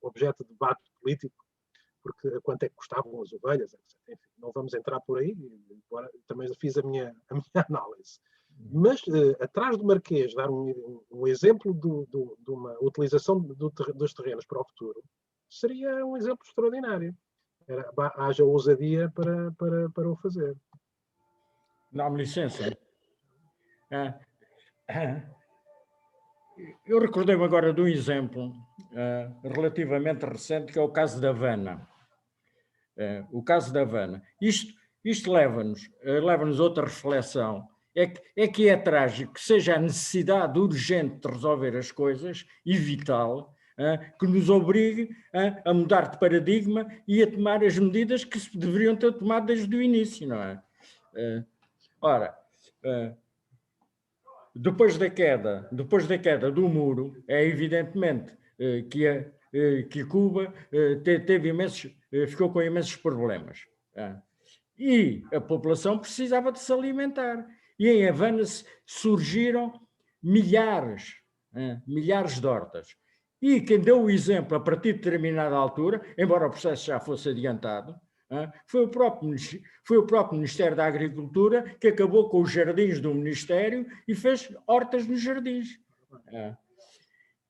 objeto de debate político, porque quanto é que custavam as ovelhas, etc. Enfim, não vamos entrar por aí, embora também fiz a minha análise. Mas atrás do Marquês, dar um exemplo de uma utilização dos terrenos para o futuro, seria um exemplo extraordinário. Haja ousadia para o fazer. Dá-me licença. Eu recordei-me agora de um exemplo relativamente recente, que é o caso da Havana. O caso da Havana. Isto leva-nos a outra reflexão. É que é trágico que seja a necessidade urgente de resolver as coisas e vital, que nos obrigue a mudar de paradigma e a tomar as medidas que se deveriam ter tomado desde o início, não é? Depois da queda do muro, é evidentemente que que Cuba ficou com imensos problemas. E a população precisava de se alimentar. E em Havana surgiram milhares de hortas. E quem deu o exemplo a partir de determinada altura, embora o processo já fosse adiantado, foi o próprio Ministério da Agricultura que acabou com os jardins do Ministério e fez hortas nos jardins.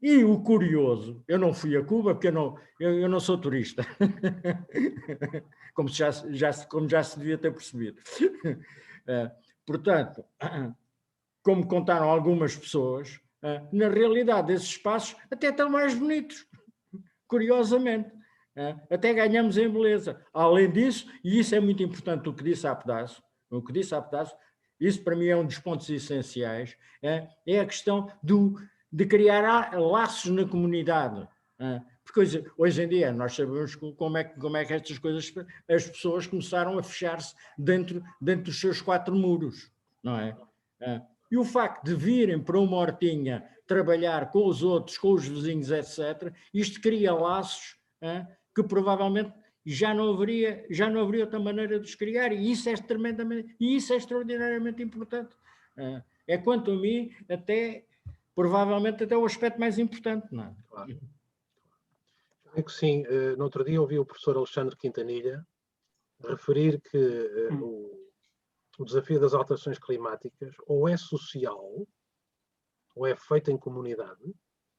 E o curioso, eu não fui a Cuba porque eu não sou turista, como já se devia ter percebido. Portanto, como contaram algumas pessoas, na realidade esses espaços até estão mais bonitos, curiosamente. Até ganhamos em beleza. Além disso, e isso é muito importante o que disse há pedaço, isso para mim é um dos pontos essenciais, é a questão de criar laços na comunidade. Porque hoje em dia nós sabemos como é que estas coisas, as pessoas começaram a fechar-se dentro dos seus 4 muros, não é? E o facto de virem para uma hortinha trabalhar com os outros, com os vizinhos, etc., isto cria laços que provavelmente já não haveria outra maneira de os criar, e isso é extraordinariamente importante. É, quanto a mim, provavelmente até o aspecto mais importante. Não é? Claro. É que sim, no outro dia ouvi o professor Alexandre Quintanilha referir que o desafio das alterações climáticas ou é social, ou é feito em comunidade,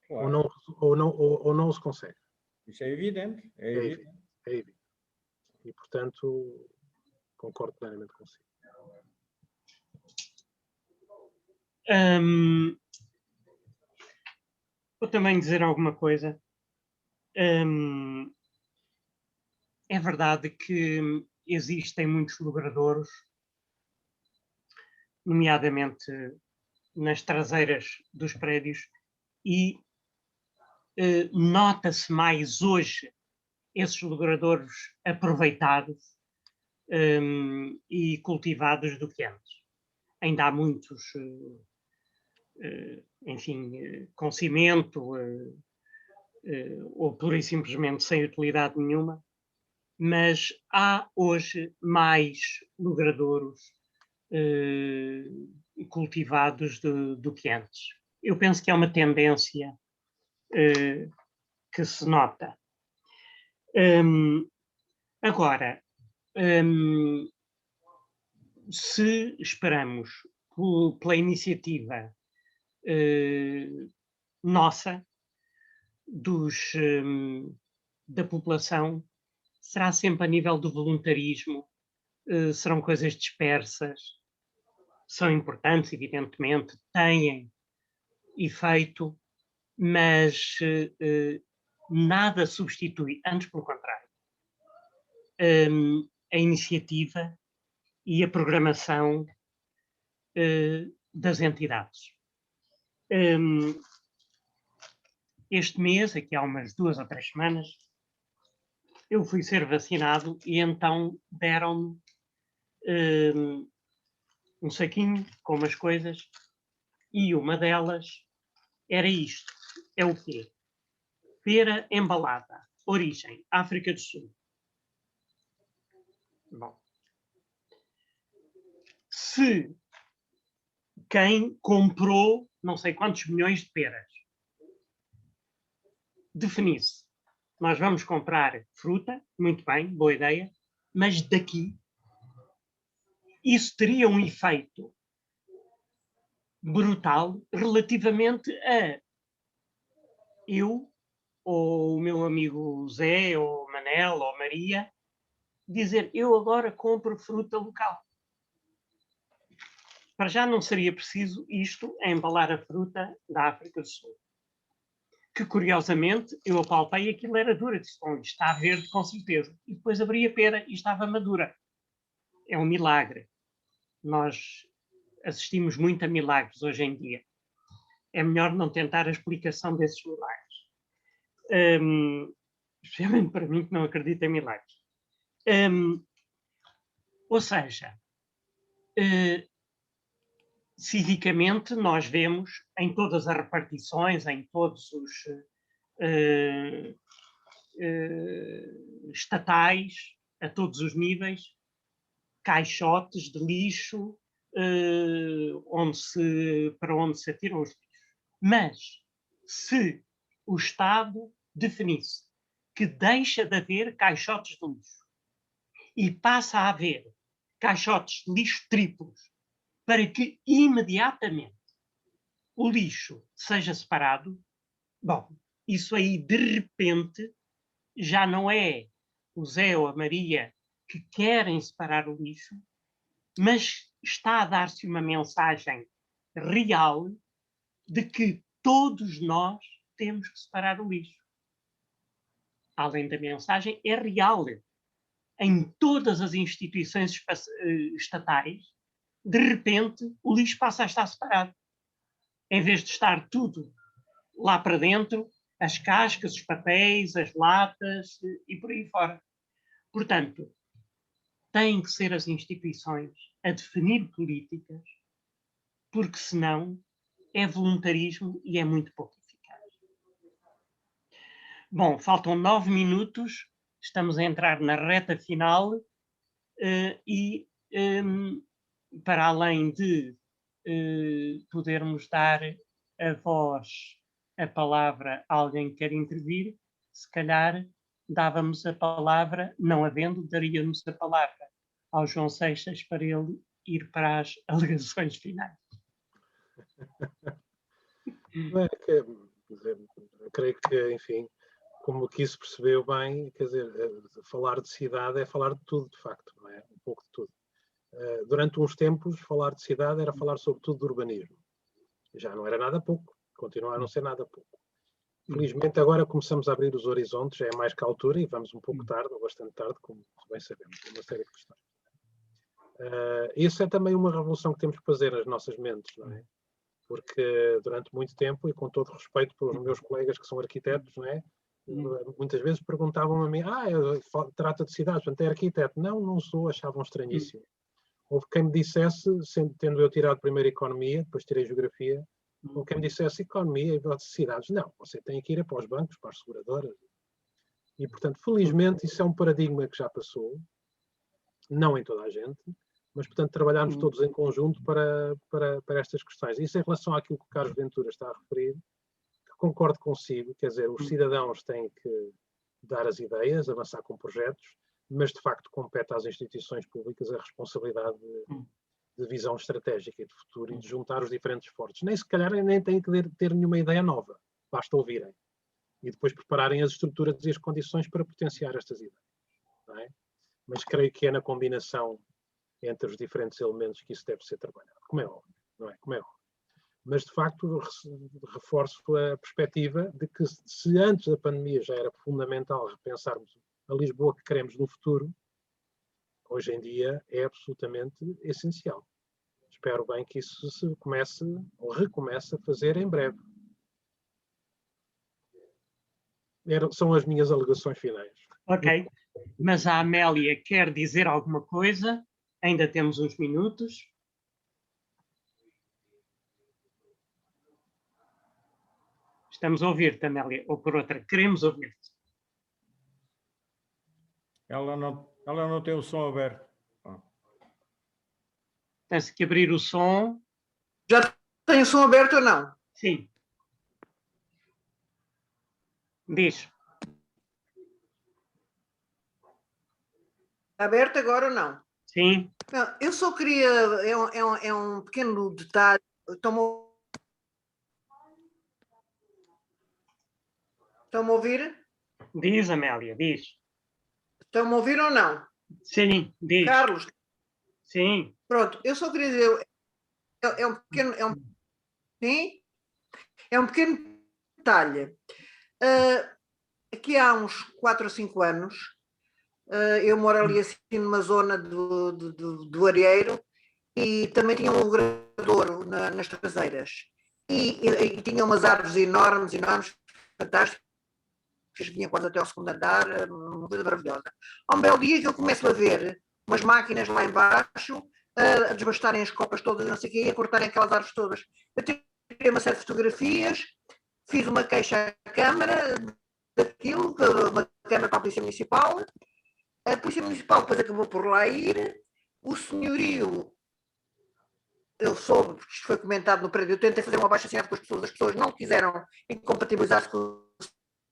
claro, ou não se consegue. Isso é evidente. É evidente. E, portanto, concordo plenamente consigo. Vou também dizer alguma coisa. É verdade que existem muitos logradouros, nomeadamente nas traseiras dos prédios, e nota-se mais hoje esses logradouros aproveitados e cultivados do que antes. Ainda há muitos, enfim, com cimento, ou pura e simplesmente sem utilidade nenhuma, mas há hoje mais logradouros cultivados do que antes. Eu penso que é uma tendência que se nota. Agora, se esperamos pela iniciativa nossa, da população, será sempre a nível do voluntarismo, serão coisas dispersas, são importantes, evidentemente, têm efeito, mas nada substitui, antes pelo contrário, a iniciativa e a programação das entidades. Este mês, aqui há umas 2 ou 3 semanas, eu fui ser vacinado e então deram-me um saquinho com umas coisas e uma delas era isto. É o quê? Pera embalada. Origem, África do Sul. Bom. Se quem comprou não sei quantos milhões de peras definisse, nós vamos comprar fruta, muito bem, boa ideia, mas daqui isso teria um efeito brutal relativamente a eu, ou o meu amigo Zé, ou Manel, ou Maria, dizer, eu agora compro fruta local. Para já não seria preciso isto a embalar a fruta da África do Sul. Que, curiosamente, eu apalpei e aquilo era dura. Disse, bom, isto está verde com certeza. E depois abri a pera e estava madura. É um milagre. Nós assistimos muito a milagres hoje em dia. É melhor não tentar a explicação desses milagres. Especialmente para mim que não acredito em milagres. Ou seja, civicamente nós vemos em todas as repartições, em todos estatais, a todos os níveis, caixotes de lixo, para onde se atiram os lixos. Mas, se o Estado definisse que deixa de haver caixotes de lixo e passa a haver caixotes de lixo triplos, para que imediatamente o lixo seja separado, bom, isso aí de repente já não é o Zé ou a Maria que querem separar o lixo, mas está a dar-se uma mensagem real de que todos nós temos que separar o lixo. Além da mensagem, é real. Em todas as instituições estatais, de repente, o lixo passa a estar separado. Em vez de estar tudo lá para dentro, as cascas, os papéis, as latas e por aí fora. Portanto, têm que ser as instituições a definir políticas, porque senão é voluntarismo e é muito pouco eficaz. Bom, faltam 9 minutos, estamos a entrar na reta final e para além de podermos dar a voz, a palavra a alguém que quer intervir, se calhar dávamos a palavra, não havendo, daríamos a palavra ao João Seixas para ele ir para as alegações finais. Creio que, enfim, como aqui se percebeu bem, quer dizer, falar de cidade é falar de tudo, de facto, não é? Um pouco de tudo. Durante uns tempos, falar de cidade era falar sobretudo de urbanismo. Já não era nada pouco, continua a não ser nada pouco. Felizmente agora começamos a abrir os horizontes, já é mais que a altura e vamos um pouco tarde, ou bastante tarde, como bem sabemos, uma série de questões. Isso é também uma revolução que temos que fazer nas nossas mentes, não é? Porque durante muito tempo, e com todo respeito pelos meus colegas que são arquitetos, não é? Muitas vezes perguntavam a mim, trata de cidades, portanto é arquiteto. Não sou, achavam estranhíssimo. Houve quem me dissesse, tendo eu tirado primeiro Economia, depois tirei Geografia, ou quem me dissesse Economia e cidades. Não, você tem que ir para os bancos, para as seguradoras. E, portanto, felizmente, isso é um paradigma que já passou, não em toda a gente, mas, portanto, trabalharmos todos em conjunto para estas questões. Isso em relação àquilo que o Carlos Ventura está a referir, que concordo consigo, quer dizer, os cidadãos têm que dar as ideias, avançar com projetos, mas, de facto, compete às instituições públicas a responsabilidade de visão estratégica e de futuro e de juntar os diferentes fortes. Nem se calhar nem têm que ter nenhuma ideia nova, basta ouvirem. E depois prepararem as estruturas e as condições para potenciar estas ideias. Não é? Mas creio que é na combinação entre os diferentes elementos que isso deve ser trabalhado. Como é óbvio, não é? Como é óbvio. Mas, de facto, reforço a perspectiva de que se antes da pandemia já era fundamental repensarmos a Lisboa que queremos no futuro, hoje em dia é absolutamente essencial. Espero bem que isso se comece ou recomece a fazer em breve. São as minhas alegações finais. Ok, mas a Amélia quer dizer alguma coisa? Ainda temos uns minutos. Estamos a ouvir-te, Amélia, ou por outra, queremos ouvir-te. Ela não tem o som aberto. Tens que abrir o som. Já tem o som aberto ou não? Sim. Diz. Está aberto agora ou não? Sim. Não, eu só queria... É um pequeno detalhe. Estão-me a ouvir? Diz, Amélia, diz. Estão-me a ouvir ou não? Sim, diz. Carlos? Sim. Pronto, eu só queria dizer... Sim? É um pequeno detalhe. Aqui há uns 4 ou 5 anos, eu moro ali assim numa zona do Arieiro e também tinha um logradouro nas traseiras. E tinha umas árvores enormes, fantásticas, que vinha quase até ao segundo andar, uma coisa maravilhosa. Há um belo dia que eu começo a ver umas máquinas lá embaixo a desbastarem as copas todas, não sei o quê, e a cortarem aquelas árvores todas. Eu tirei uma série de fotografias, fiz uma queixa à Câmara, daquilo, uma câmara para a Polícia Municipal. A Polícia Municipal depois acabou por lá ir. O senhorio, eu soube, porque isto foi comentado no prédio, eu tentei fazer um abaixo-assinado com as pessoas não quiseram incompatibilizar-se com o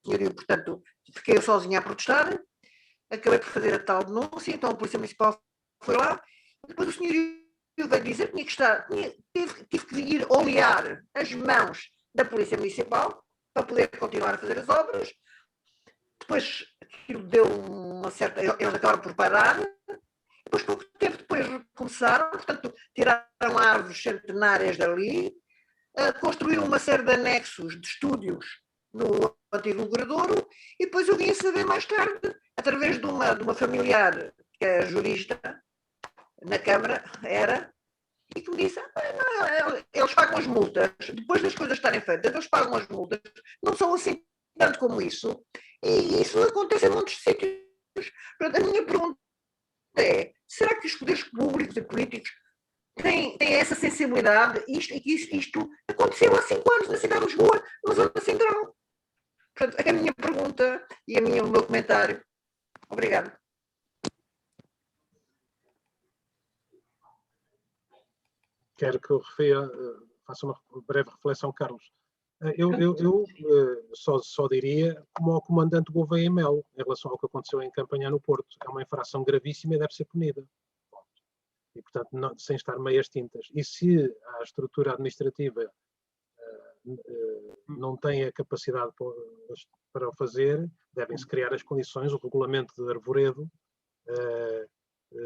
senhorio, portanto, fiquei eu sozinha a protestar. Acabei por fazer a tal denúncia, então a Polícia Municipal foi lá. Depois o senhorio veio dizer que tive que ir olear as mãos da Polícia Municipal para poder continuar a fazer as obras. Depois aquilo deu uma certa... Eles acabaram por parar. Depois, pouco tempo depois, começaram, portanto, tiraram árvores centenárias dali, construíram uma série de anexos de estúdios no antigo Logradouro, e depois eu vim a saber mais tarde, através de uma familiar, que é jurista, na Câmara, e que me disse, eles pagam as multas, depois das coisas estarem feitas, eles pagam as multas, não são assim tanto como isso, e isso acontece em muitos sítios. Portanto, a minha pergunta é, será que os poderes públicos e políticos têm essa sensibilidade? Isto aconteceu há 5 anos na cidade de Lisboa, na zona central. Portanto, é a minha pergunta e o meu comentário. Obrigada. Quero que eu faça uma breve reflexão, Carlos. Eu só diria, como ao comandante Gouveia Melo, em relação ao que aconteceu em Campanhã no Porto, é uma infração gravíssima e deve ser punida. E, portanto, não, sem estar meias tintas. E se a estrutura administrativa não tem a capacidade para o fazer, devem-se criar as condições, o regulamento de Arvoredo,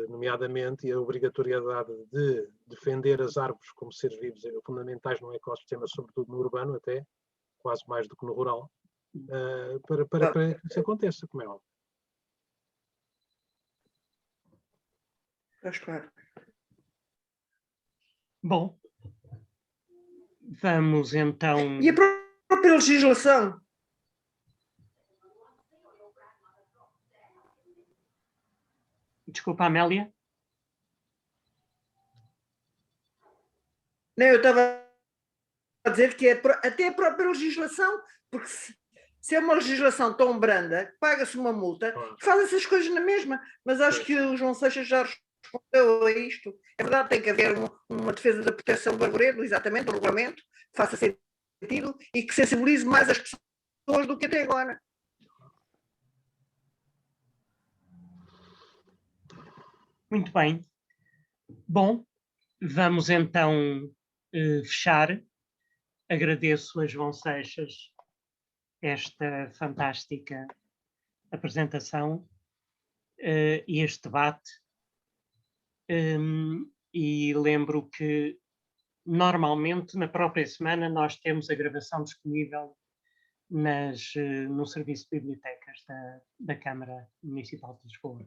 nomeadamente, e a obrigatoriedade de defender as árvores como seres vivos fundamentais num ecossistema, sobretudo no urbano até, quase mais do que no rural, para que isso aconteça, como é óbvio. Claro. Bom, vamos então... E a própria legislação? Desculpa, Amélia? Não, eu estava a dizer que até a própria legislação, porque se é uma legislação tão branda, paga-se uma multa, faz essas coisas na mesma, mas acho que o João Seixas já respondeu a isto. É verdade, tem que haver uma defesa da proteção do arvoredo, exatamente, o regulamento, que faça sentido e que sensibilize mais as pessoas do que até agora. Muito bem. Bom, vamos então fechar. Agradeço a João Seixas esta fantástica apresentação e este debate. E lembro que normalmente na própria semana nós temos a gravação disponível no Serviço de Bibliotecas da Câmara Municipal de Lisboa.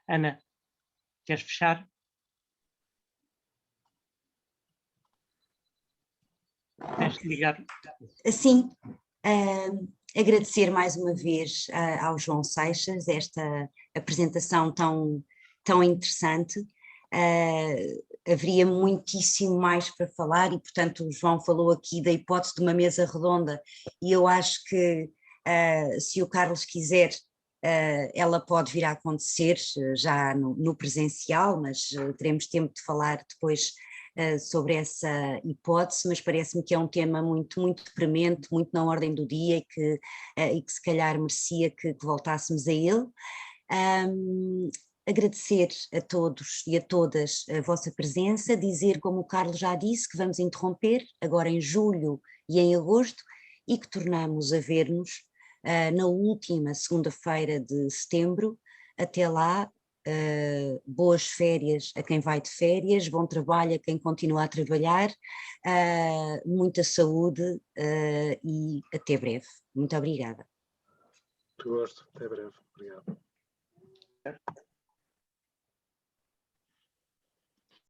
Ana, queres fechar? Tens de ligar. Sim, agradecer mais uma vez ao João Seixas esta apresentação tão interessante. Haveria muitíssimo mais para falar e, portanto, o João falou aqui da hipótese de uma mesa redonda e eu acho que, se o Carlos quiser, ela pode vir a acontecer já no presencial, mas teremos tempo de falar depois sobre essa hipótese, mas parece-me que é um tema muito, muito premente, muito na ordem do dia e que se calhar merecia que voltássemos a ele. Agradecer a todos e a todas a vossa presença, dizer, como o Carlos já disse, que vamos interromper agora em julho e em agosto e que tornamos a ver-nos na última segunda-feira de setembro. Até lá, boas férias a quem vai de férias, bom trabalho a quem continua a trabalhar, muita saúde e até breve. Muito obrigada. Muito gosto, até breve. Obrigado.